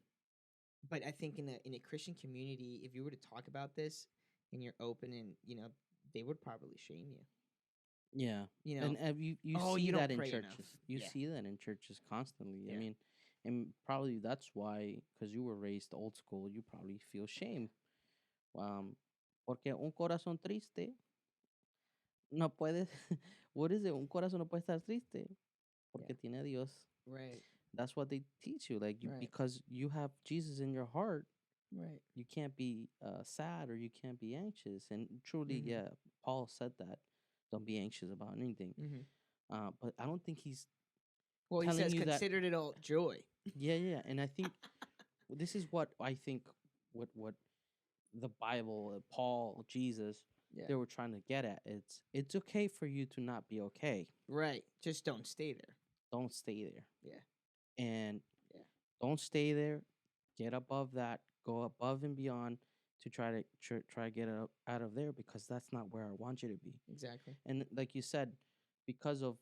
but I think in a Christian community, if you were to talk about this and you're open and they would probably shame you. Yeah. You know, And you oh, see you that don't in pray enough. churches. You Yeah, see that in churches constantly. I yeah, mean, and probably that's why, because you were raised old school, you probably feel shame. Porque un corazón triste no puede. What is it? Un corazón no puede estar triste yeah. porque tiene a Dios. Right, That's what they teach you. Like right, because you have Jesus in your heart, right. you can't be sad or you can't be anxious. And truly, Mm-hmm. yeah, Paul said that. Don't be anxious about anything. Mm-hmm. But I don't think he's Well, he telling says, you that. "Considered it all joy." Yeah, yeah. And I think this is what I think. What the Bible, Paul, Jesus, Yeah. they were trying to get at. It's okay for you to not be okay. Right. Just don't stay there. Don't stay there. Yeah. And Yeah. don't stay there. Get above that. Go above and beyond to try to get out of there because that's not where I want you to be. Exactly. And like you said, because of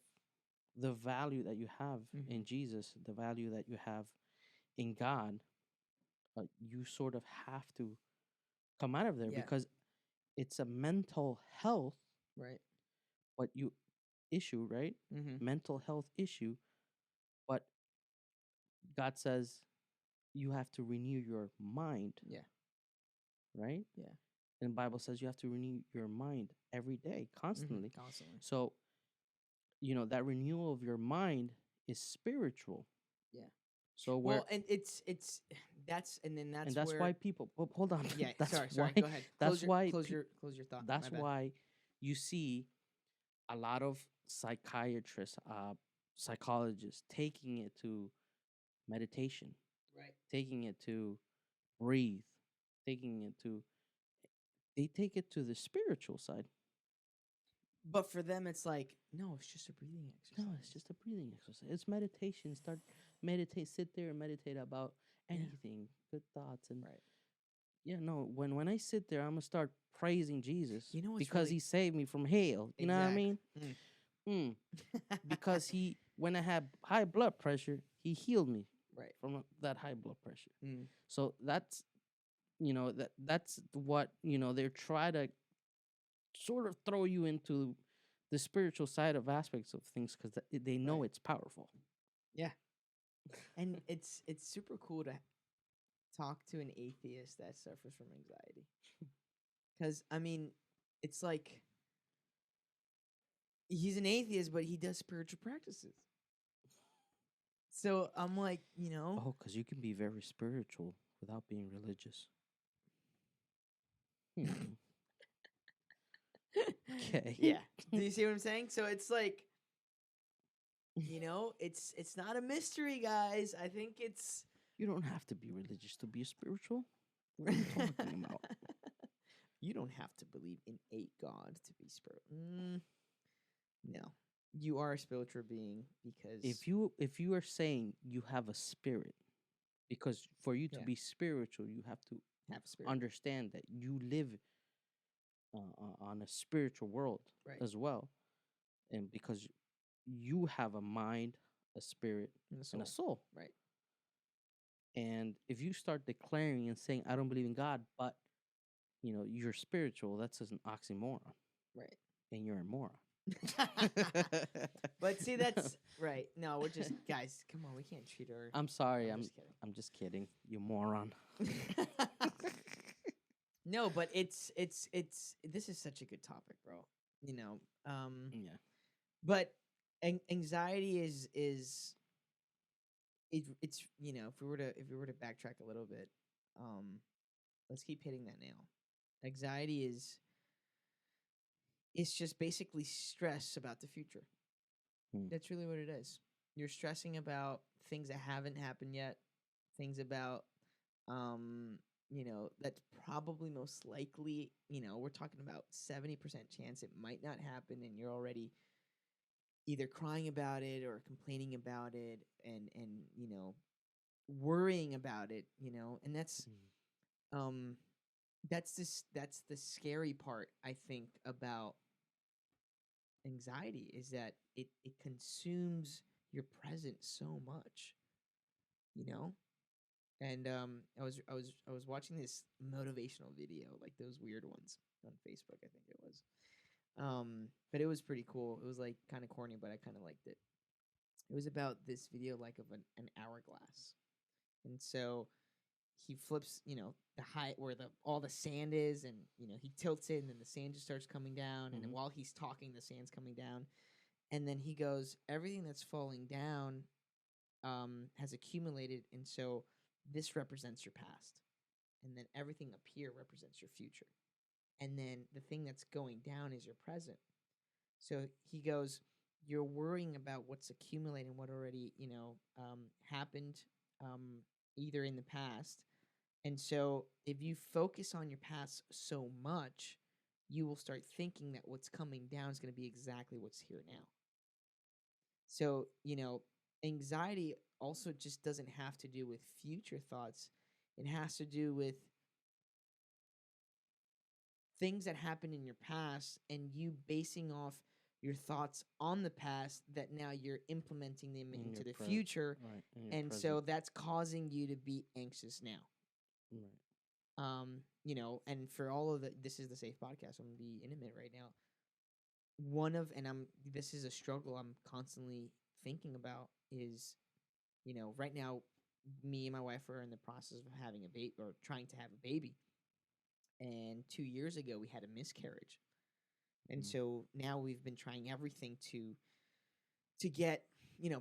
the value that you have Mm-hmm. in Jesus, the value that you have in God, you sort of have to come out of there Yeah. because it's a mental health Right. what you issue, right? Mm-hmm. Mental health issue, but God says you have to renew your mind, Yeah. right? Yeah. And the Bible says you have to renew your mind every day, Mm-hmm. constantly. Constantly. So, that renewal of your mind is spiritual. Yeah. So Well, and it's that's and then and that's that's where why people hold on. yeah. That's Sorry. why Go ahead. that's why Close your thought. My that's bad. why you see a lot of psychiatrists, psychologists taking it to meditation, Right. taking it to breathe, taking it to they take it to the spiritual side. But for them, it's like no, it's just a breathing No, exercise. it's just a breathing exercise. It's meditation. Meditate, sit there and meditate about Yeah. anything, good thoughts, and Right. yeah, no. When I sit there, I'm gonna start praising Jesus You know what's because really he saved me from hell. You know what I exactly. mean? Because when I had high blood pressure, he healed me right. from that high blood pressure. Mm. So that's what they're trying to sort of throw you into the spiritual side of aspects of things because they know Right. it's powerful. Yeah. And it's super cool to talk to an atheist that suffers from anxiety. Because I mean, it's like he's an atheist, but he does spiritual practices. So I'm like, Oh, because you can be very spiritual without being religious. Okay. yeah. Do you see what I'm saying? So it's like, it's not a mystery, guys. I think it's You don't have to be religious to be spiritual. What are you talking about? You don't have to believe in a god to be spiritual. No, you are a spiritual being because If you are saying you have a spirit, because for you to Yeah. be spiritual, you have to have a spirit, understand that you live on a spiritual world right? as well, and because you have a mind, a spirit, And a and a soul, soul. right? And if you start declaring and saying, "I don't believe in God," but you're spiritual, that's just an oxymoron, Right. and you're a moron. But see, that's right. No, we're just guys. Come on, we can't treat her. I'm sorry. I'm just kidding. I'm just kidding. You moron. No, but it's this is such a good topic, bro. Yeah. But anxiety it's if we were to backtrack a little bit, let's keep hitting that nail. Anxiety is it's just basically stress about the future. Hmm. That's really what it is. You're stressing about things that haven't happened yet, things about that's probably most likely, we're talking about 70% chance it might not happen and you're already either crying about it or complaining about it and worrying about it, and um that's the scary part I think about anxiety is that it consumes your present so much, you know? And I was watching this motivational video, like those weird ones on Facebook, I think it was. But it was pretty cool. It was like kind of corny, but I kind of liked it. It was about this video like of an hourglass. And so he flips, the height where the all the sand is, and he tilts it, and then the sand just starts coming down. And then Mhm. while he's talking, the sand's coming down, and then he goes, everything that's falling down has accumulated, and so this represents your past, and then everything up here represents your future, and then the thing that's going down is your present. So he goes, you're worrying about what's accumulating, what already happened, um, either in the past, and so if you focus on your past so much, you will start thinking that what's coming down is going to be exactly what's here now. So, anxiety also just doesn't have to do with future thoughts. It has to do with things that happened in your past and you basing off your thoughts on the past that now you're implementing them In into your the pre- future. Right. In your And present. so that's causing you to be anxious now. Right. And for all of this is the Safe Podcast. I'm gonna be intimate right now. One of and I'm this is a struggle I'm constantly thinking about is, right now, me and my wife are in the process of having a baby or trying to have a baby. And 2 years ago we had a miscarriage. And Mm. so now we've been trying everything to get,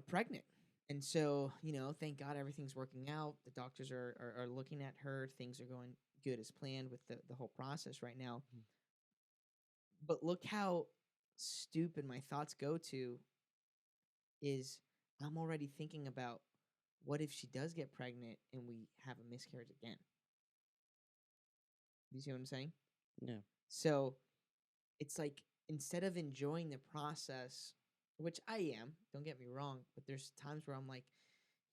pregnant. And so, thank God everything's working out. The doctors are looking at her. Things are going good as planned with the whole process right now. Mm. But look how stupid my thoughts go to is I'm already thinking about what if she does get pregnant and we have a miscarriage again? You see what I'm saying? Yeah. So it's like instead of enjoying the process, which I am, don't get me wrong, but there's times where I'm like,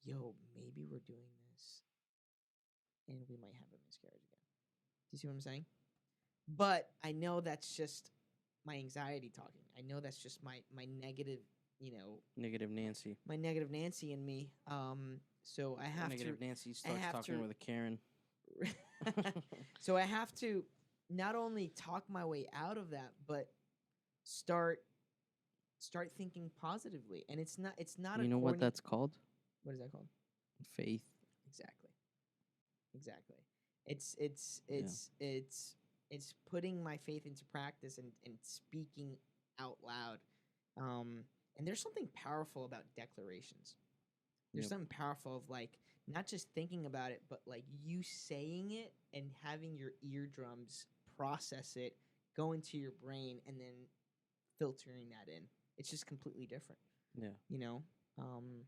yo, maybe we're doing this and we might have a miscarriage again. Do you see what I'm saying? But I know that's just my anxiety talking. I know that's just my negative, Negative Nancy. my negative Nancy in me. So I have Negative to Nancy I starts have talking to with a Karen. so I have to not only talk my way out of that, but start thinking positively. And it's not a You know what corny. that's called? What is that called? Faith. Exactly. Exactly. It's it's Yeah. it's it's it's putting my faith into practice and speaking out loud. Um and there's something powerful about declarations. There's Yep. something powerful of like not just thinking about it, but like you saying it and having your eardrums process it, go into your brain, and then filtering that in. It's just completely different, Yeah. you know. Um,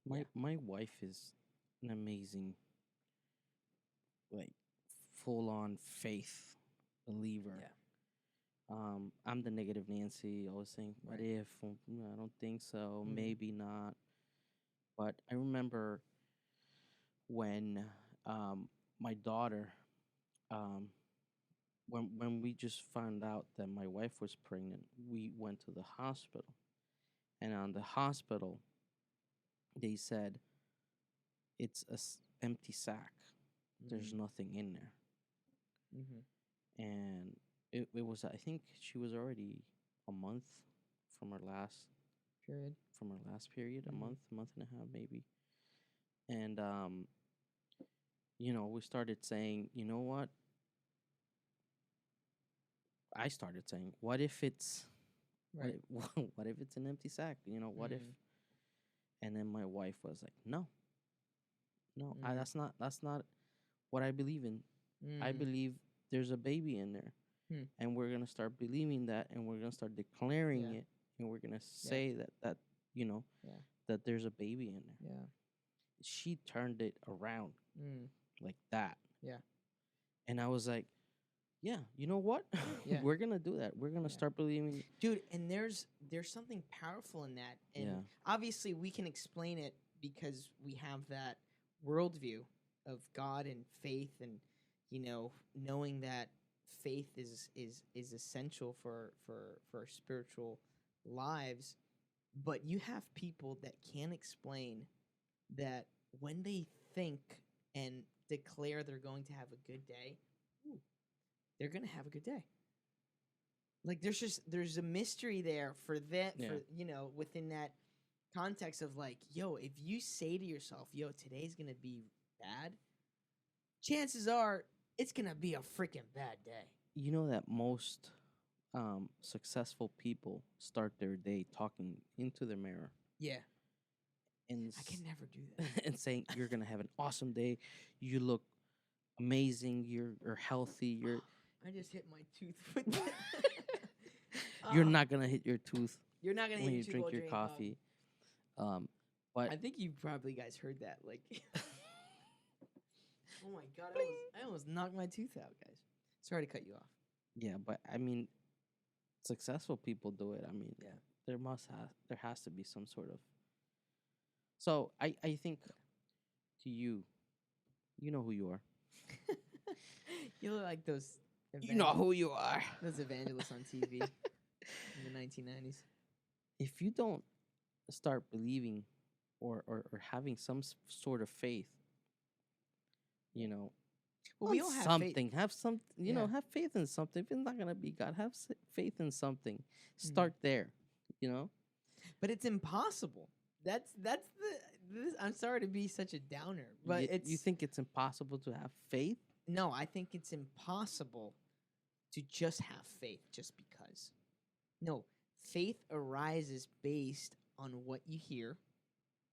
yeah, My wife is an amazing, like, full on faith believer. yeah, I'm the negative Nancy, always saying, "What right. if? I don't think so. Mm, Maybe not." But I remember when my daughter, um, when we just found out that my wife was pregnant, we went to the hospital, and on the hospital they said it's empty sack. There's mm, nothing in there, mm-hmm. and it was, I think she was already a month from her last Period. period, a Mm-hmm. month and a half maybe. And we started saying, you know what? I started saying, what if it's what Right. if, what if it's an empty sack? What if? Mm, And then my wife was like, no, no, mm, that's not what I believe in. I mm, believe there's a baby in there, hmm. and we're gonna start believing that, and we're gonna start declaring Yeah. it, and we're gonna Yeah. say that you know Yeah. that there's a baby in there. Yeah. She turned it around Mm, like that, yeah. and I was like, yeah, you know what? Yeah. We're gonna do that. We're gonna Yeah. start believing. Dude, and there's something powerful in that. And Yeah, obviously we can explain it because we have that worldview of God and faith, and knowing that faith is essential for our spiritual lives. But you have people that can't explain that when they think and declare they're going to have a good day, ooh, they're going to have a good day. Like there's a mystery there for that, yeah. for within that context of like, yo, if you say to yourself, yo, today's going to be bad, chances are it's going to be a freaking bad day. You know that most successful people start their day talking into the mirror Yeah. and I can never do that. and saying you're gonna have an awesome day. You look amazing. You're healthy. I just hit my tooth with that. You're Ah, not gonna hit your tooth you're not going to when hit you your tooth drink while your drinking coffee. I But think you probably guys heard that. Like, oh my god, I almost knocked my tooth out, guys. Sorry to cut you off. yeah, but I mean, successful people do it. I mean, Yeah. there has to be some sort of. So I think to you, you know who you are. You look like those You know who you are. those evangelists on TV in the 1990s. If you don't start believing or having some sort of faith, you know, Well, we on all have faith. something. Have some, Yeah. have faith in something. If it's not gonna be God, have faith in something. Mhm. Start there. You know. But it's impossible. That's I'm sorry to be such a downer, but You it's think it's impossible to have faith? no. I think it's impossible to just have faith just because. No, faith arises based on what you hear,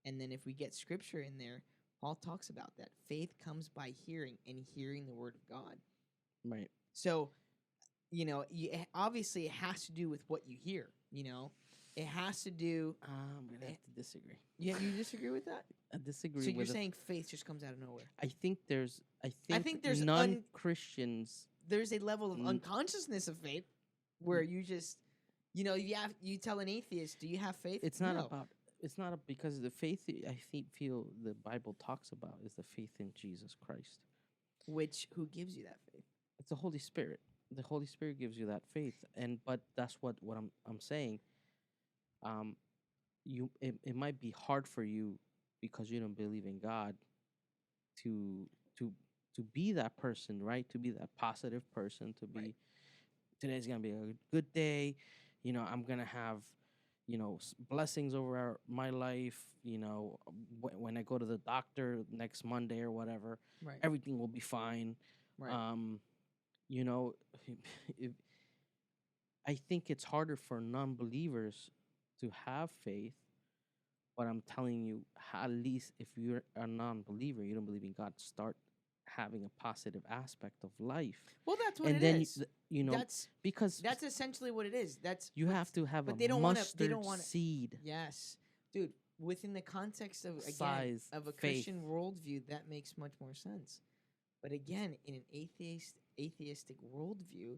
and then if we get scripture in there, Paul talks about that. Faith comes by hearing, and hearing the word of God. Right. So obviously it has to do with what you hear. It has to do. I'm gonna have to disagree. You disagree with that? I disagree So you're with. saying faith just comes out of nowhere? I think there's. I I think think there's non-Christians. there's a level of Mm. unconsciousness of faith where you just, you tell an atheist, do you have faith? It's not No. about. It's not because the faith feel the Bible talks about is the faith in Jesus Christ. Who gives you that faith? It's the Holy Spirit. The Holy Spirit gives you that faith, but that's what I'm saying. It might be hard for you because you don't believe in God to to to be that person, right? To be that positive person. To be Right. today's gonna be a good day. I'm gonna have blessings over my life. When I go to the doctor next Monday or whatever, Right. everything will be fine. Right. You know, if, I think it's harder for non-believers to have faith. But I'm telling you, at least if you're a non-believer, you don't believe in God, start having a positive aspect of life. Well, that's what And it then is. That's because that's essentially what it is. That's you have to have but a they don't wanna- they mustard don't wanna- seed yes, dude. Within the context of size of a faith. Christian worldview, that makes much more sense. But again, in an atheistic worldview,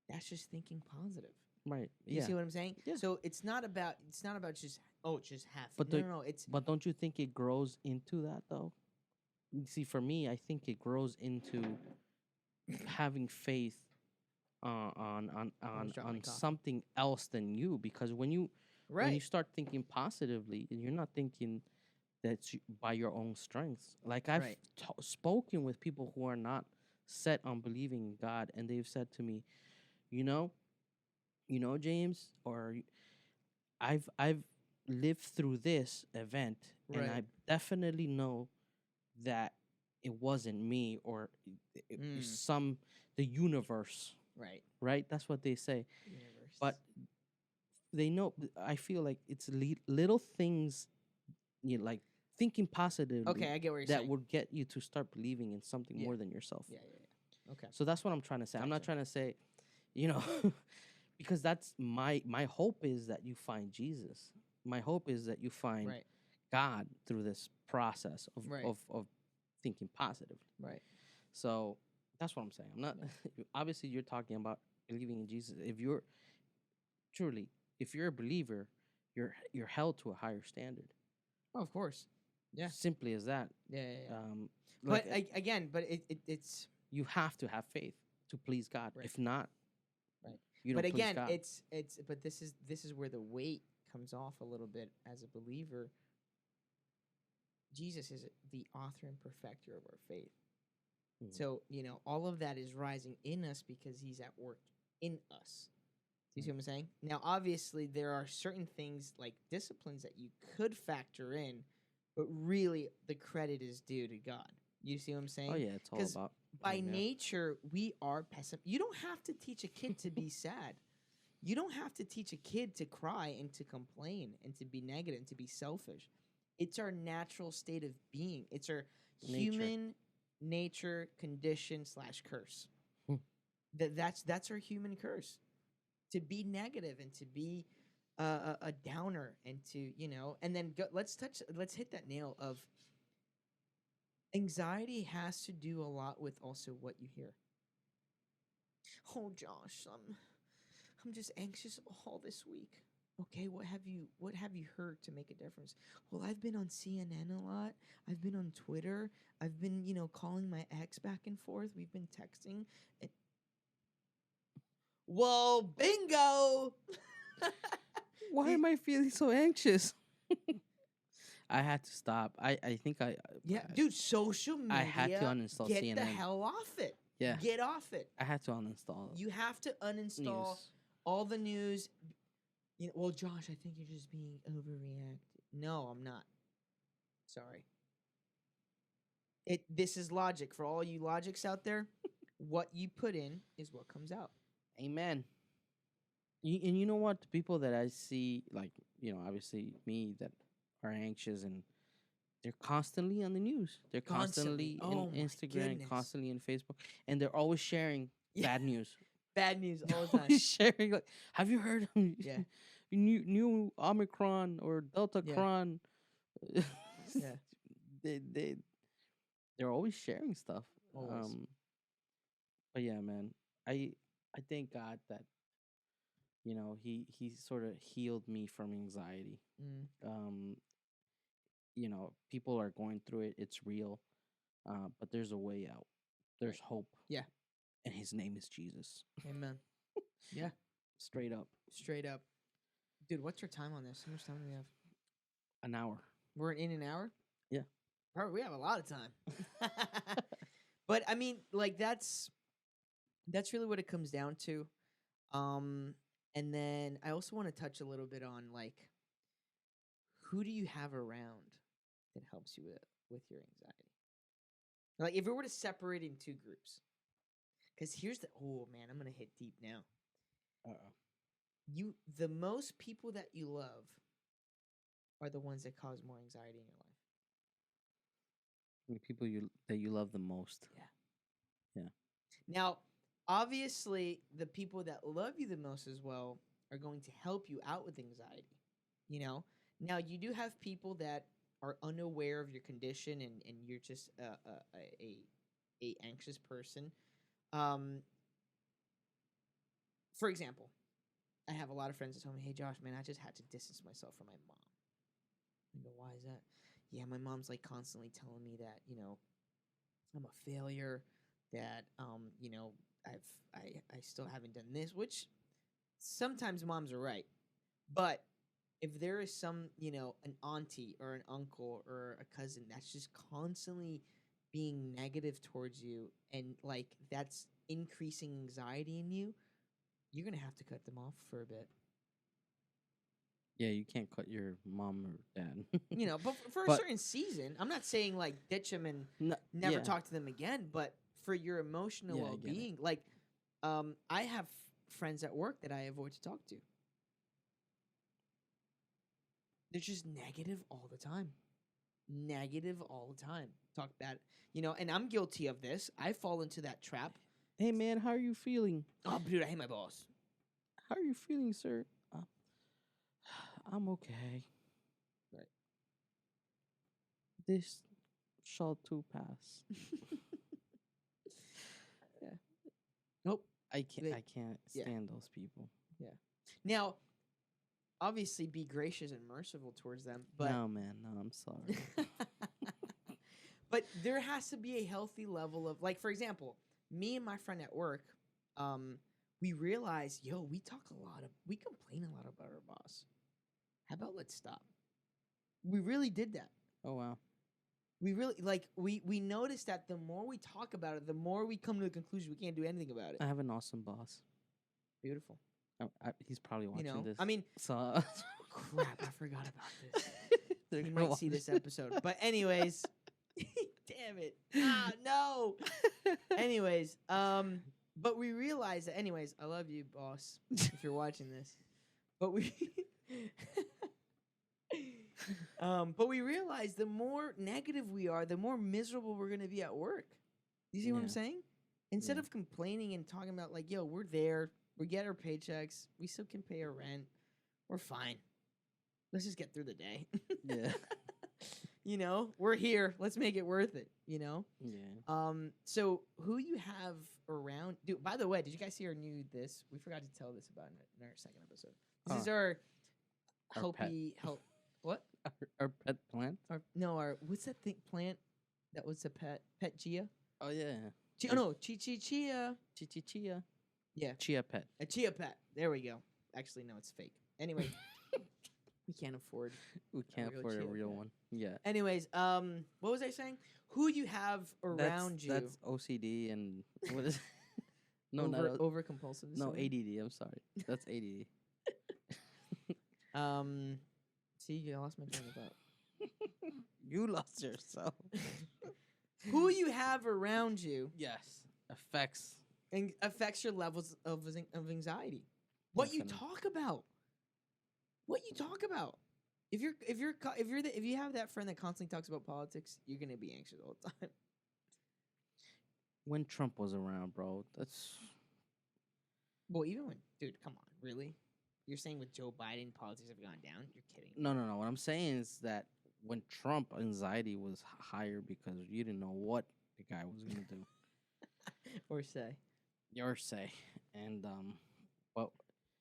that's just thinking positive. Right. You Yeah. see what I'm saying? Yeah. So it's not about just just have faith. But No. It's But don't you think it grows into that though? You see, for me, I think it grows into having faith almost dropped my on coffee. something else than you, because when you Right. start thinking positively, you're not thinking that's by your own strengths. Like I've Right. spoken with people who are not set on believing in God, and they've said to me, you know, James, or I've lived through this event, and I Right. definitely know that it wasn't me or the universe, Right. right? That's what they say. Universe. But they know. I feel like it's little things, like thinking positively. Okay, I get what you're that saying. would get you to start believing in something Yeah. more than yourself. Yeah. Okay. So that's what I'm trying to say. I'm not Gotcha. trying to say, because that's my hope is that you find Jesus. My hope is that you find Right. God through this process of Right. of thinking positively. Right. So that's what I'm saying. I'm not obviously you're talking about believing in Jesus. If you're a believer, you're held to a higher standard. Oh, of course. Yeah. Simple as that. Yeah. Like, But it's you have to have faith to please God. Right. If not, right. you don't But again, please God. it's but this is where the weight comes off a little bit as a believer. Jesus is the author and perfecter of our faith. Mhm. So, all of that is rising in us because he's at work in us. Do you see what I'm saying? Now, obviously, there are certain things like disciplines that you could factor in, but really the credit is due to God. You see what I'm saying? Oh yeah, it's all 'Cause about by yeah. nature, we are pessimistic. You don't have to teach a kid to be sad. You don't have to teach a kid to cry and to complain and to be negative and to be selfish. It's our natural state of being. It's our human nature condition / curse. That's our human curse. To be negative and to be a downer and to, and then let's hit that nail of anxiety has to do a lot with also what you hear. Oh, Josh, I'm just anxious all this week. Okay, what have you heard to make a difference? Well, I've been on CNN a lot. I've been on Twitter. I've been, calling my ex back and forth. We've been texting. Well, bingo. Why am I feeling so anxious? I had to stop. I think Yeah, dude, social media. I had to uninstall get CNN. the hell off it. Yeah. Get off it. I had to uninstall You have to uninstall news. all the news. You know, well, Josh, I think you're just being overreacted. No, I'm not. Sorry. This is logic for all you logics out there. What you put in is what comes out. Amen. And you know what? The people that I see, like, obviously me that are anxious and they're constantly on the news. They're constantly Oh in my Instagram, goodness. constantly in Facebook, and they're always sharing bad news. Bad news They're all the time. always sharing, like, have you heard of Yeah. new Omicron or Delta Yeah. Cron? Yeah. They're always sharing stuff. Always. But yeah, man, I thank God that he sort of healed me from anxiety. Mm. People are going through it. It's real, but there's a way out. There's hope. Yeah. And his name is Jesus. Amen. Yeah. Straight up. Straight up. Dude, what's your time on this? How much time do we have? An hour. We're in an hour? Yeah. Bro, we have a lot of time. But I mean, like that's really what it comes down to. And then I also want to touch a little bit on like who do you have around that helps you with your anxiety? Like if we were to separate in two groups. Cuz here's oh man, I'm going to hit deep now. The most people that you love are the ones that cause more anxiety in your life. The people that you love the most. Yeah. Now, obviously, the people that love you the most as well are going to help you out with anxiety. Now you do have people that are unaware of your condition and you're just a anxious person. For example, I have a lot of friends that tell me, "Hey, Josh, man, I just had to distance myself from my mom." I go, "Why is that?" Yeah, my mom's like constantly telling me that I'm a failure, that I still haven't done this, which sometimes moms are right. But if there is some, an auntie or an uncle or a cousin that's just constantly being negative towards you and like that's increasing anxiety in you, you're going to have to cut them off for a bit. Yeah, you can't cut your mom or dad. But for a certain season, I'm not saying like ditch them and never talk to them again, but for your emotional well-being, like I have friends at work that I avoid to talk to. They're just negative all the time. Negative all the time. Talk bad, and I'm guilty of this. I fall into that trap. Hey, man, how are you feeling? Oh, dude, I hate my boss. How are you feeling, sir? I'm okay. Right. This shall too pass. Yeah. Nope. I can't stand those people. Yeah. Now, obviously, be gracious and merciful towards them. But no, man, no, I'm sorry. But there has to be a healthy level of, like, for example, me and my friend at work, we realized, we complain a lot about our boss. How about let's stop? We really did that. Oh, wow. We really, we noticed that the more we talk about it, the more we come to the conclusion we can't do anything about it. I have an awesome boss. Beautiful. He's probably watching this. I mean, so crap, I forgot about this. He might see this episode. But anyways, damn it. No. Anyways, but we realized that, anyways, I love you, boss, if you're watching this. But we realize the more negative we are, the more miserable we're going to be at work. You see what I'm saying? Instead of complaining and talking about like, we're there, we get our paychecks, we still can pay our rent, we're fine. Let's just get through the day. Yeah. We're here. Let's make it worth it, Yeah. So who you have around, dude, by the way, did you guys see our new this? We forgot to tell this about in our second episode. This is our what? Our pet plant? What's that thing plant that was a pet? Pet Gia? Oh, yeah. Chia. Chia. Yeah. Chia pet. A chia pet. There we go. Actually, no, it's fake. Anyway, We can't afford. We can't real afford a Chia real Pet. one. Yeah. Anyways, what was I saying? Who you have around you That's OCD and what is no not over compulsive no disorder? ADD. I'm sorry. That's ADD. See, I lost my train of thought. You lost yourself. Who you have around you Yes. Affects. affects your levels of anxiety. What you Definitely. talk about. What you talk about. If you have that friend that constantly talks about politics, you're gonna be anxious all the time. When Trump was around, bro, that's Well, even when, dude, come on, really? You're saying with Joe Biden, politics have gone down? You're kidding. no. What I'm saying is that when Trump, anxiety was higher because you didn't know what the guy was gonna do. Or say. Your say, and but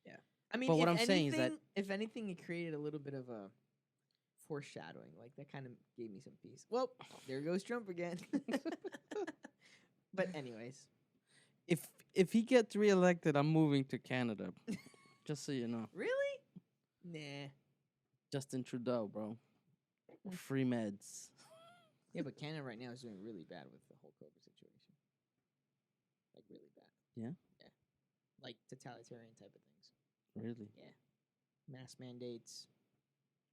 Yeah. I mean, But if what I'm anything, saying is that- if anything, it created a little bit of a foreshadowing. Like, that kind of gave me some peace. Well, there goes Trump again. But anyways. if he gets reelected, I'm moving to Canada. Just so you know, Really? Nah. Justin Trudeau, bro, Mm. free meds. Yeah, but Canada right now is doing really bad with the whole COVID situation. Like, really bad. Yeah? Yeah. Like, totalitarian type of things. Really? Mask mandates.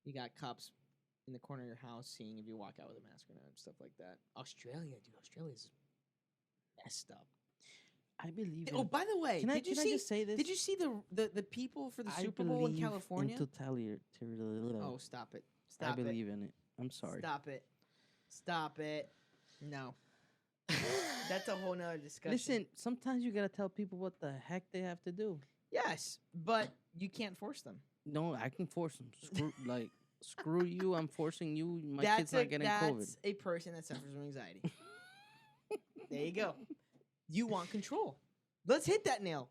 You got cops in the corner of your house seeing if you walk out with a mask or not, and stuff like that. Australia, dude. Australia's messed up. I believe. Oh, by the way, Can I did you see? just say this? Did you see the people for the I Super Bowl in believe California? In totalitarian. Oh, stop it! I Stop it! believe in it. I'm sorry. Stop it! Stop it! No, that's a whole nother discussion. Listen, sometimes you gotta tell people what the heck they have to do. Yes, but you can't force them. No, I can force them. Screw you. I'm forcing you. My kid's not getting COVID. That's a person that suffers from anxiety. There you go. You want control. Let's hit that nail.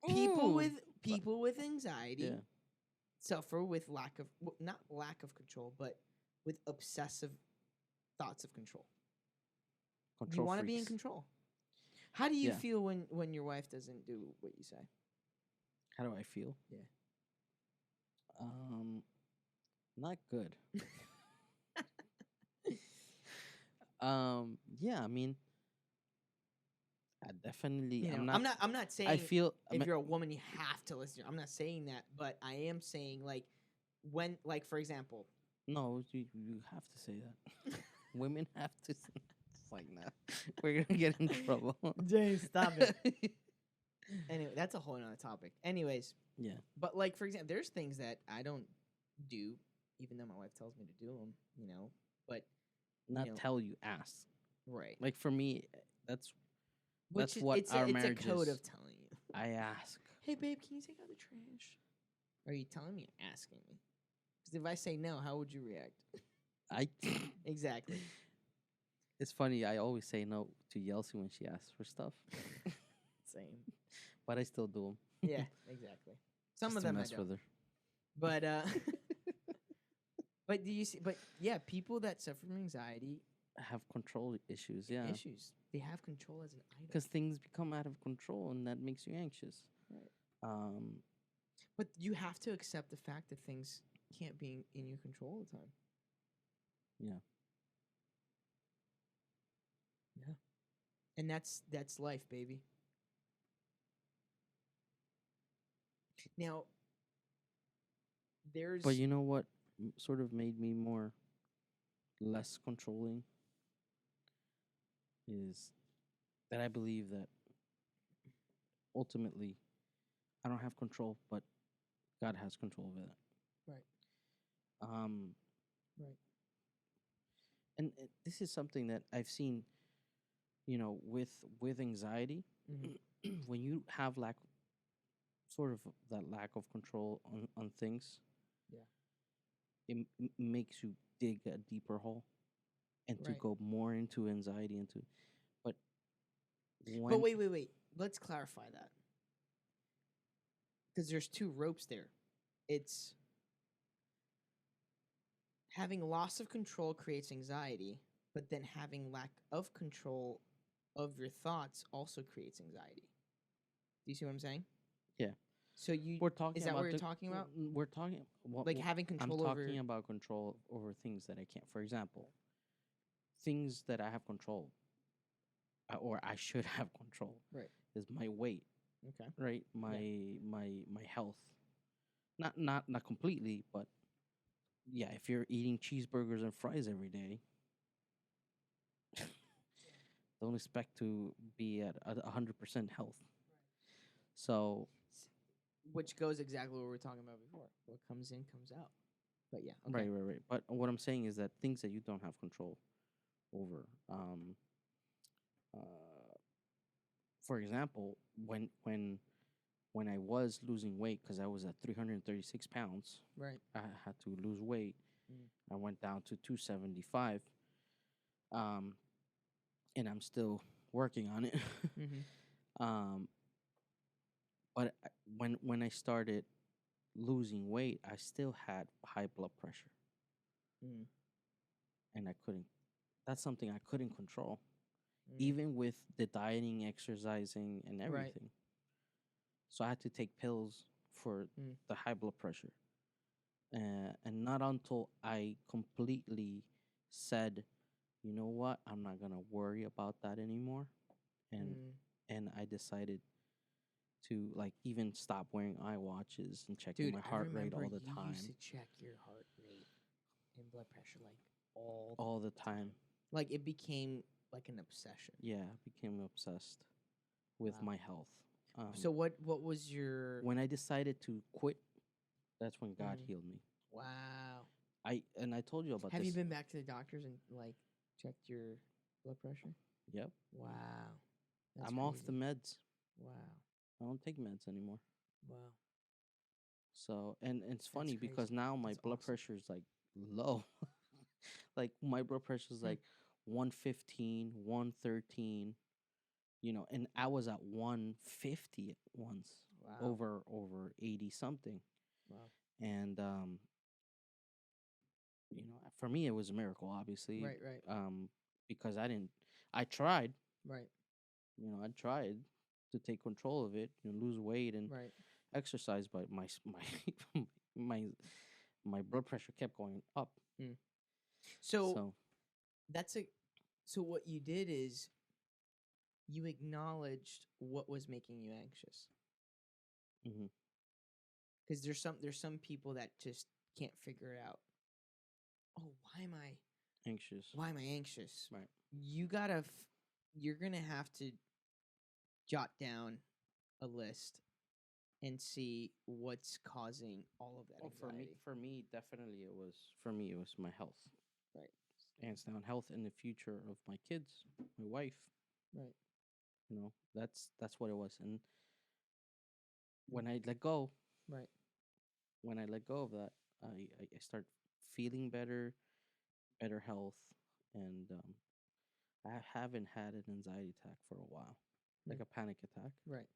People with anxiety Yeah. suffer with not lack of control, but with obsessive thoughts of control. Control You want to be in freaks. control. How do you Yeah. feel when your wife doesn't do what you say? How do I feel? Yeah. Not good. Yeah, I mean, I definitely. You know, I'm not saying I feel. if you're a woman you have to listen. I'm not saying that, but I am saying like when, like, for example. No, you have to say that. Women have to. It's like that. We're gonna get in trouble. James, stop it. Anyway, that's a whole nother topic. Anyways, Yeah. but like, for example, there's things that I don't do, even though my wife tells me to do them. You know, but Not know, tell you, ask. right. Like for me, that's Which is, what it's our a marriage code is. of telling you. I ask. Hey, babe, can you take out the trash? Are you telling me or asking me? Because if I say no, how would you react? I. Exactly. It's funny. I always say no to Yelsie when she asks for stuff, Same. but I still do them. Yeah, exactly. Some of them I mess don't. with her. But but do you see? But yeah, people that suffer from anxiety Have control issues. Yeah. issues. They have control as an item. Because things become out of control, and that makes you anxious. Right. But you have to accept the fact that things can't be in your control all the time. Yeah. Yeah. And that's life, baby. Now, there's But you know what sort of made me less controlling is that I believe that ultimately I don't have control, but God has control over that. Right. Right. And this is something that I've seen, with anxiety, Mhm. when you have sort of that lack of control on things, Yeah. it makes you dig a deeper hole and to Right. go more into anxiety but But wait. Let's clarify that. Because there's two ropes there. It's having loss of control creates anxiety, but then having lack of control of your thoughts also creates anxiety. Do you see what I'm saying? Yeah. So you We're is talking that what about you're the. talking about? We're talking. Like having I'm control over. talking about control over things that I can't. For example, things that I have control, or I should have control, Right. is my weight, Okay. right? My health. Not completely, but yeah. If you're eating cheeseburgers and fries every day, don't expect to be at 100% health. So Which goes exactly what we were talking about before. What comes in comes out. But yeah. Okay. right. But what I'm saying is that things that you don't have control over. Uh, for example, when I was losing weight because I was at 336 pounds, Right. I had to lose weight. Mm. I went down to 275, um, and I'm still working on it. Mm-hmm. um, but when I started losing weight, I still had high blood pressure, Mm. and I couldn't. That's something I couldn't control, Mm. even with the dieting, exercising, and Right. everything. So I had to take pills for Mm. the high blood pressure. And not until I completely said, you know what, I'm not gonna worry about that anymore, and Mm. I decided to like even stop wearing eye watches and checking Dude, my I heart rate remember all the you used time, to check your heart rate and blood pressure like all all the the time. time. Like it became like an obsession. Yeah, I became obsessed with Wow. my health. So what was your When I decided to quit, that's when God Mm. healed me. Wow. I told you about Have you this. been back to the doctors and like checked your blood pressure? Yep, Wow. That's I'm off the crazy. meds. Wow. I don't take meds anymore. Wow. So and it's That's funny because crazy. now my That's blood awesome. pressure is like low. Like my blood pressure is Hmm. like 115, 113, and I was at 150 once, Wow. over 80 something. Wow. And for me it was a miracle, obviously. Right, right, Because I tried, right, I tried to take control of it, lose weight and right. exercise, but my my blood pressure kept going up. Hmm. So So, that's a so what you did is you acknowledged what was making you anxious. mhm, Because there's some people that just can't figure it out. Oh, anxious. why am I anxious? Right. You gotta you're gonna have to jot down a list and see what's causing all of that Well, anxiety. definitely it was my health. Right, Hands down, health and the future of my kids, my wife. right, That's what it was. And mm, when I let go, right. when I let go of that, I start feeling better, better health, and I haven't had an anxiety attack for a while, like Mm, a panic attack right.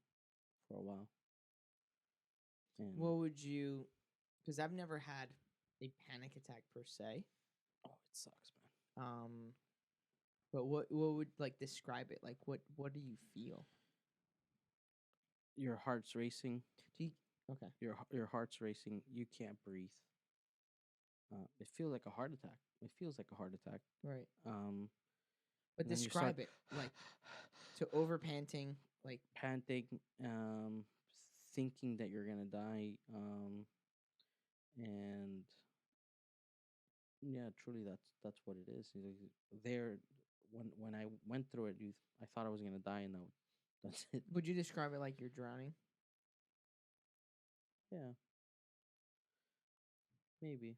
for a while. And What would you? Because I've never had a panic attack per se. oh, it sucks, man. Um, but what would like describe it? Like what do you feel? Your heart's racing. Do you? Okay. Your heart's racing. You can't breathe. It feels like a heart attack. It feels like a heart attack. Right. Um, But and then you start describe it like so over panting like panting, thinking that you're gonna die, and yeah, truly, that's what it is. There, when I went through it, I thought I was gonna die, and no, that's it. would you describe it like you're drowning? Yeah, maybe,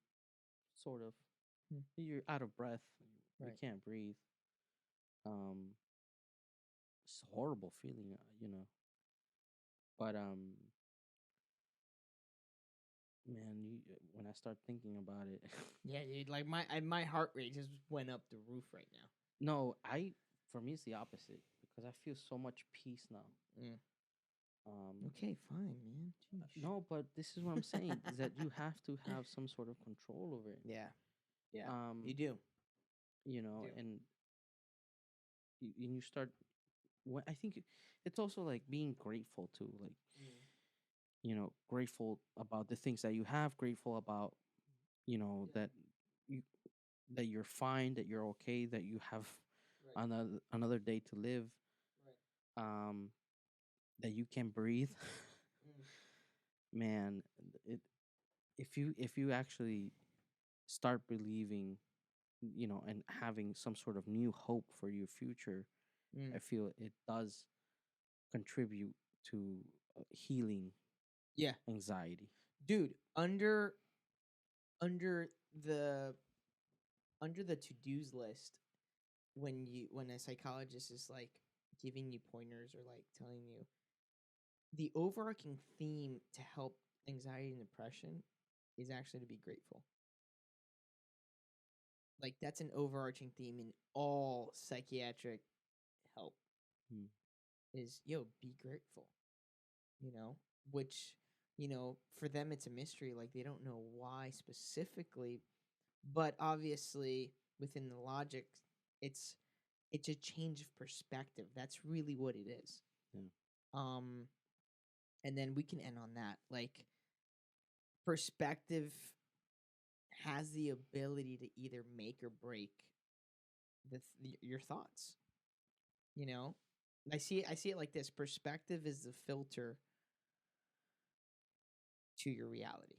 sort of. Hmm. You're out of breath. You Right. can't breathe. Um, it's a horrible feeling, But man, when I start thinking about it, Yeah, dude. Like my heart rate just went up the roof right now. no, for me it's the opposite because I feel so much peace now. Mm. Um, Okay, fine, man. Jeez. no, but this is what I'm saying is that you have to have some sort of control over it. Yeah. Yeah. Um, You do. You do. and you start. I think it's also like being grateful too. Like, Mm. grateful about the things that you have, grateful about, Yeah. that you that you're fine, that you're okay, that you have Right. another day to live, Right. um, that you can breathe. Mm. Man, it if you actually start believing, and having some sort of new hope for your future, Mm. I feel it does contribute to healing Yeah, anxiety. dude. Under the under the to dos list, when a psychologist is like giving you pointers or like telling you the overarching theme to help anxiety and depression is actually to be grateful. Like that's an overarching theme in all psychiatric help Mm. is be grateful, you know, which for them it's a mystery, like they don't know why specifically, but obviously within the logic it's it's a change of perspective. That's really what it is. Yeah. Um and then we can end on that. Like perspective has the ability to either make or break your thoughts, you know? I see it like this. Perspective is the filter to your reality.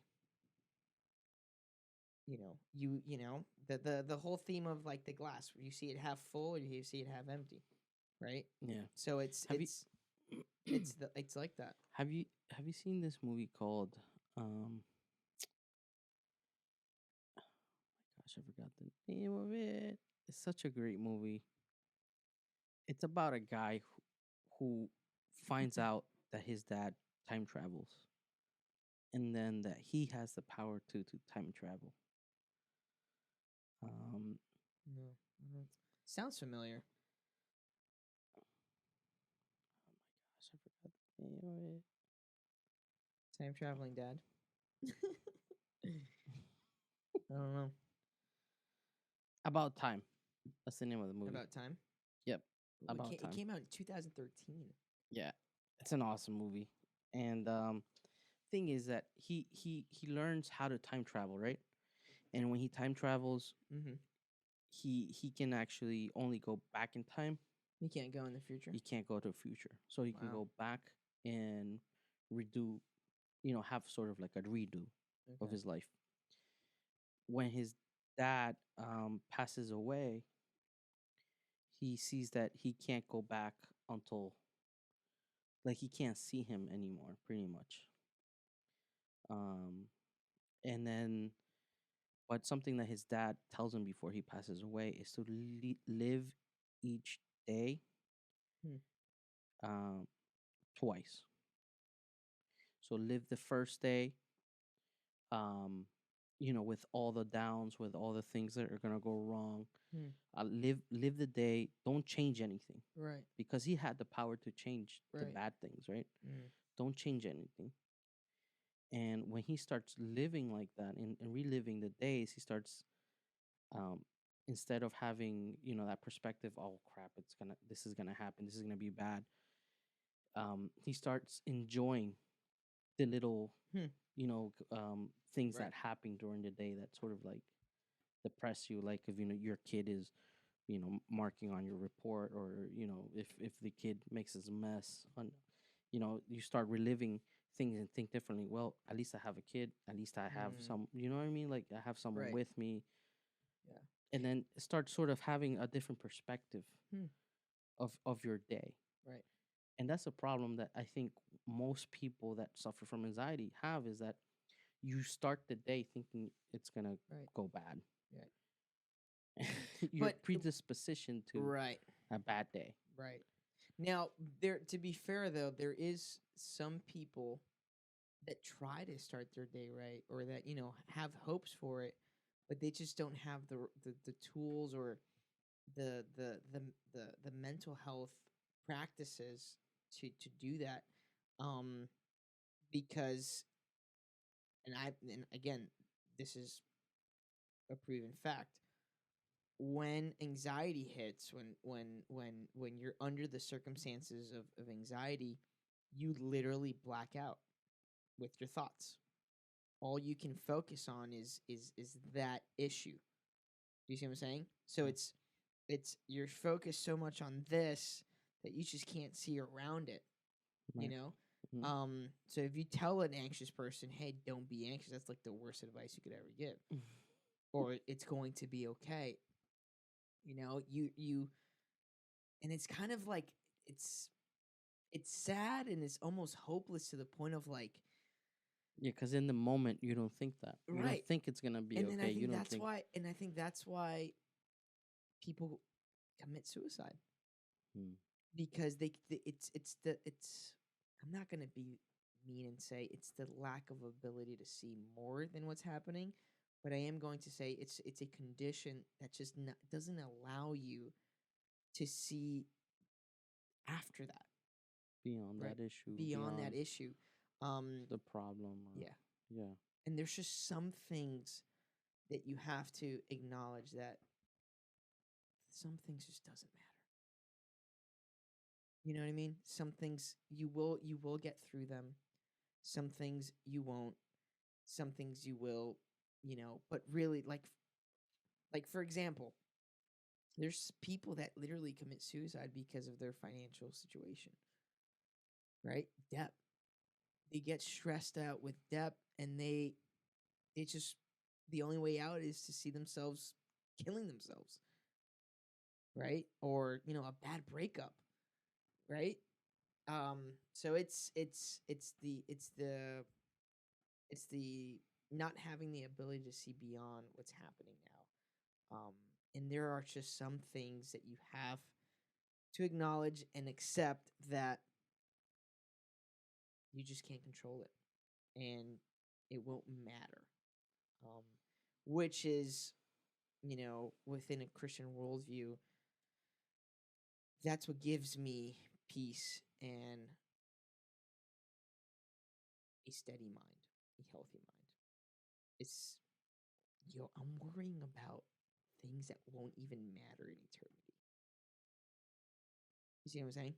The whole theme of like the glass, where you see it half full or you see it half empty, right? Yeah. So it's Have you it's it's like that. have you have you seen this movie called um gosh, I forgot the name of it. It's such a great movie. It's about a guy who finds out that his dad time travels, and then that he has the power to time travel. Um No, I don't. Sounds familiar. gosh, I forgot the name of it. Time traveling dad. I don't know About Time. That's the name of the movie. about time. Yep. Ooh, About it Time. came out in 2013. Yeah. It's an awesome movie. And thing is that he learns how to time travel, right? And when he time travels, Mm-hmm. he can actually only go back in time. You can't go in the future. He can't go to the future. So he can Wow. go back and redo, have sort of like a redo of Okay. his life. When his dad passes away, he sees that he can't go back until, like, he can't see him anymore, pretty much. Um, and then, but something that his dad tells him before he passes away is to live each day Hmm. um, twice. So live the first day, um, with all the downs, with all the things that are gonna go wrong. Hmm. Live the day. Don't change anything, Right. because he had the power to change the Right. bad things, right? Mm. Don't change anything. And when he starts living like that, and reliving the days, he starts, um, instead of having, that perspective, oh crap, this is gonna happen, this is gonna be bad. He starts enjoying the little, Hmm. things Right. that happen during the day that sort of like depress you. Like if your kid is, marking on your report, or if the kid makes a mess on, you start reliving things and think differently. Well, at least I have a kid, at least I have Mm. some, you know what I mean, like I have someone Right. with me. Yeah. And then start sort of having a different perspective Hmm. of your day. Right. And that's a problem that I think most people that suffer from anxiety have, is that you start the day thinking it's gonna Right. go bad. Right. Your But predisposition to right. a bad day. Right. Now, there to be fair though, there is some people that try to start their day right, or that have hopes for it, but they just don't have the tools or the the the the mental health practices to do that. Um, because and again, this is a proven fact. When anxiety hits, when you're under the circumstances of anxiety, you literally black out. with your thoughts. All you can focus on is that issue. Do you see what I'm saying? So Yeah. it's you're focused so much on this that you just can't see around it, you Right. know? Mhm. So if you tell an anxious person, "Hey, don't be anxious," that's like the worst advice you could ever give. Or it's going to be okay. You and it's kind of like it's it's sad and it's almost hopeless to the point of like, Yeah, because in the moment you don't think that. You don't right. think it's gonna be And then okay. You don't think. I think that's why people commit suicide Hmm. because it's I'm not going to be mean and say it's the lack of ability to see more than what's happening, but I am going to say it's a condition that just doesn't allow you to see after that, Beyond right? that issue, Beyond that beyond issue. Um the problem, or yeah. yeah, And there's just some things that you have to acknowledge that some things just doesn't matter. You know what I mean? Some things you will get through them. Some things you won't. Some things you will, but really like for example, there's people that literally commit suicide because of their financial situation, right? Debt. They get stressed out with debt and it's just the only way out is to see themselves killing themselves, right? Or, a bad breakup, right? So it's the not having the ability to see beyond what's happening now. And there are just some things that you have to acknowledge and accept that you just can't control it and it won't matter. Um, which is, within a Christian worldview, that's what gives me peace and a steady mind, a healthy mind. It's, I'm worrying about things that won't even matter in eternity. You see what I'm saying?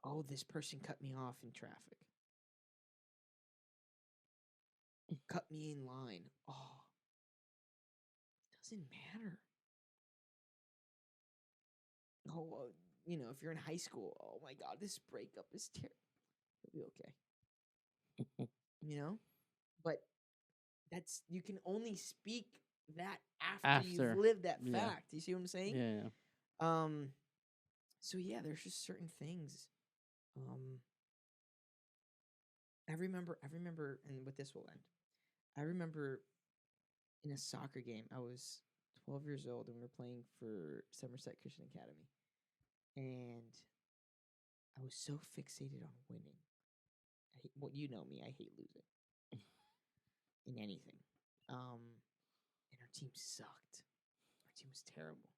Oh, this person cut me off in traffic. Cut me in line. Oh, it doesn't matter. Oh, if you're in high school, oh my God, this breakup is terrible. It'll be okay. You know? But you can only speak that after you've after, lived that yeah, fact. You see what I'm saying? yeah, yeah. Um, so yeah, there's just certain things. Um, I remember, and with this will end. I remember in a soccer game, I was 12 years old, and we were playing for Somerset Christian Academy, and I was so fixated on winning. Well, you know me, I hate losing in anything. And our team sucked. Our team was terrible,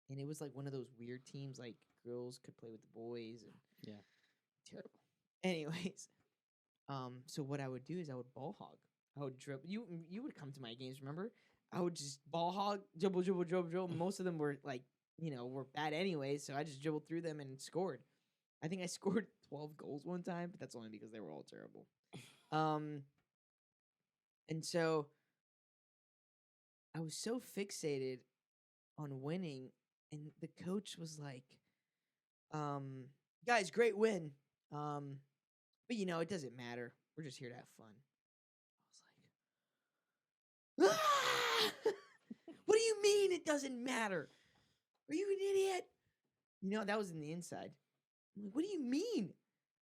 and it was like one of those weird teams, like girls could play with the boys, and Yeah. terrible. Anyways, so what I would do is I would ball hog. I would dribble. You would come to my games, remember? I would just ball hog, dribble, dribble, dribble, dribble. Most of them were like, were bad anyways, so I just dribbled through them and scored. I think I scored 12 goals one time, but that's only because they were all terrible. Um, and so I was so fixated on winning, and the coach was like, guys, great win. But it doesn't matter. We're just here to have fun. I was like, ah! What do you mean it doesn't matter? Are you an idiot? That was in the inside. I'm like, what do you mean?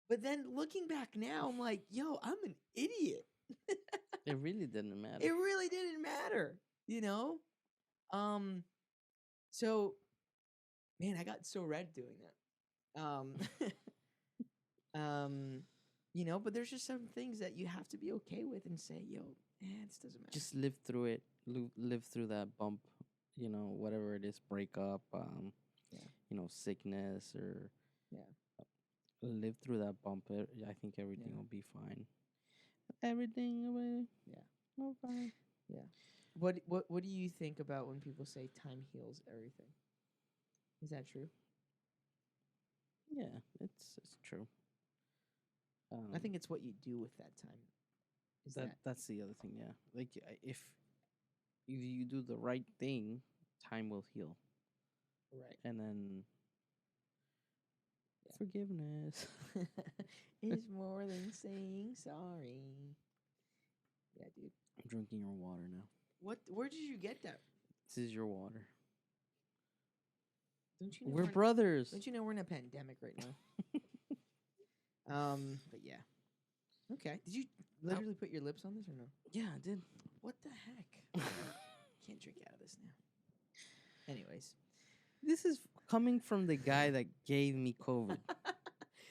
But then looking back now, I'm like, yo, I'm an idiot. It really didn't matter. It really didn't matter, you know? Um, so man, I got so red doing that. Um, but there's just some things that you have to be okay with and say, yo, this doesn't matter. Just live through it. Live through that bump. Whatever it is, breakup. Yeah. Sickness, or Yeah. live through that bump. I think everything Yeah. will be fine. Everything will Yeah. be fine. Yeah. What do you think about when people say time heals everything? Is that true? Yeah, it's true. I think it's what you do with that time. Is that that's the other thing. Yeah, like if you do the right thing, time will heal, right? and then forgiveness. Is more than saying sorry. Yeah, dude. I'm drinking your water now. What? Where did you get that? This is your water. Don't you know We're brothers. Don't you know we're in a pandemic right now? But yeah. Okay. Did you literally put your lips on this or no? Yeah, I did. What the heck? Can't drink out of this now. Anyways. This is coming from the guy that gave me COVID.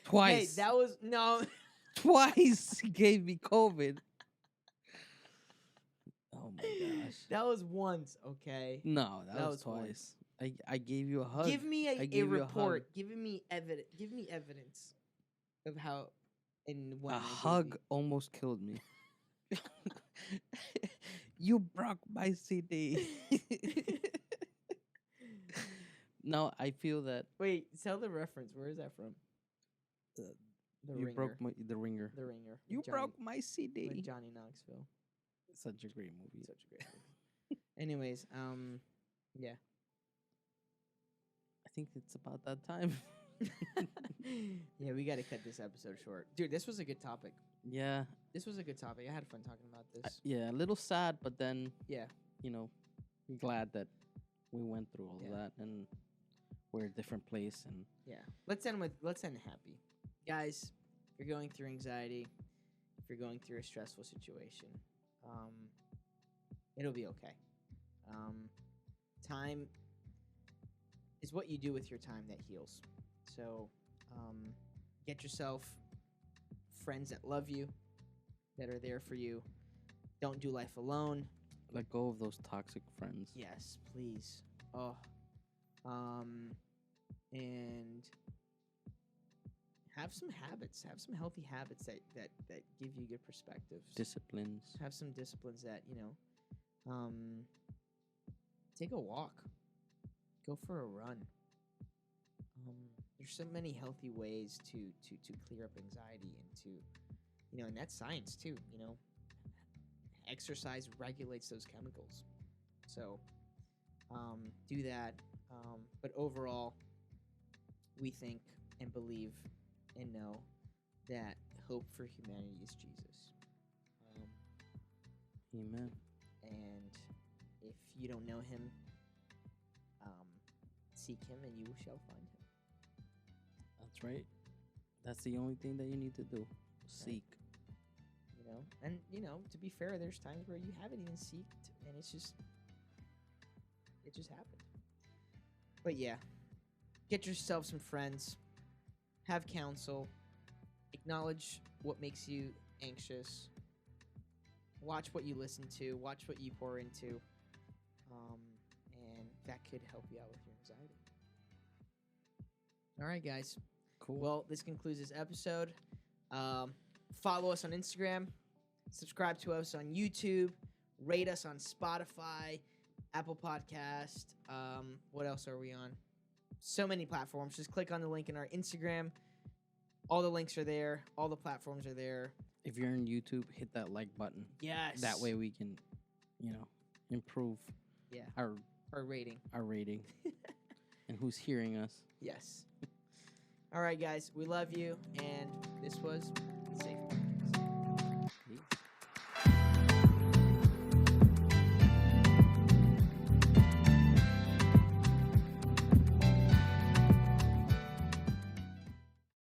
Twice. Hey, that was no. Twice he gave me COVID. Oh my gosh. That was once, okay? No, that was once. twice. I gave you a hug. Give me I a gave you a report. hug. Give me evidence of how and when A I gave hug you. almost killed me. You broke my CD. No, I feel that Wait, tell the reference. Where is that from? Uh, The you Ringer. broke the ringer. The Ringer. You with Johnny- broke my CD. with Johnny Knoxville. Such a great movie. Such a great movie. Anyways, yeah. I think it's about that time. Yeah, we got to cut this episode short. Dude, this was a good topic. Yeah. This was a good topic. I had fun talking about this. Yeah, a little sad, but then, Yeah. glad that we went through all of Yeah. that and we're a different place. And Yeah. Let's end happy. Guys, if you're going through anxiety, if you're going through a stressful situation, it'll be okay. Time is what you do with your time that heals. So, get yourself friends that love you, that are there for you. Don't do life alone. let go of those toxic friends. Yes, please. Oh, and have some habits. Have some healthy habits that give you good perspectives. Disciplines. Have some disciplines that take a walk. Go for a run. There's so many healthy ways to clear up anxiety and to, and that's science too. Exercise regulates those chemicals. So, do that. But overall, we think and believe and know that hope for humanity is Jesus. Amen. And if you don't know him, seek him and you shall find him. That's right. That's the only thing that you need to do. Seek. And to be fair, there's times where you haven't even seeked and it just happened. But yeah, get yourself some friends, have counsel, acknowledge what makes you anxious, watch what you listen to, watch what you pour into, and that could help you out with your anxiety. All right, guys. Cool. Well, this concludes this episode. Follow us on Instagram, subscribe to us on YouTube, rate us on Spotify, Apple Podcast. What else are we on? So many platforms. Just click on the link in our Instagram. All the links are there. All the platforms are there. If you're on YouTube, hit that like button. Yes. That way we can, improve our rating. Our rating. And who's hearing us. Yes. All right, guys. We love you. And this was Safe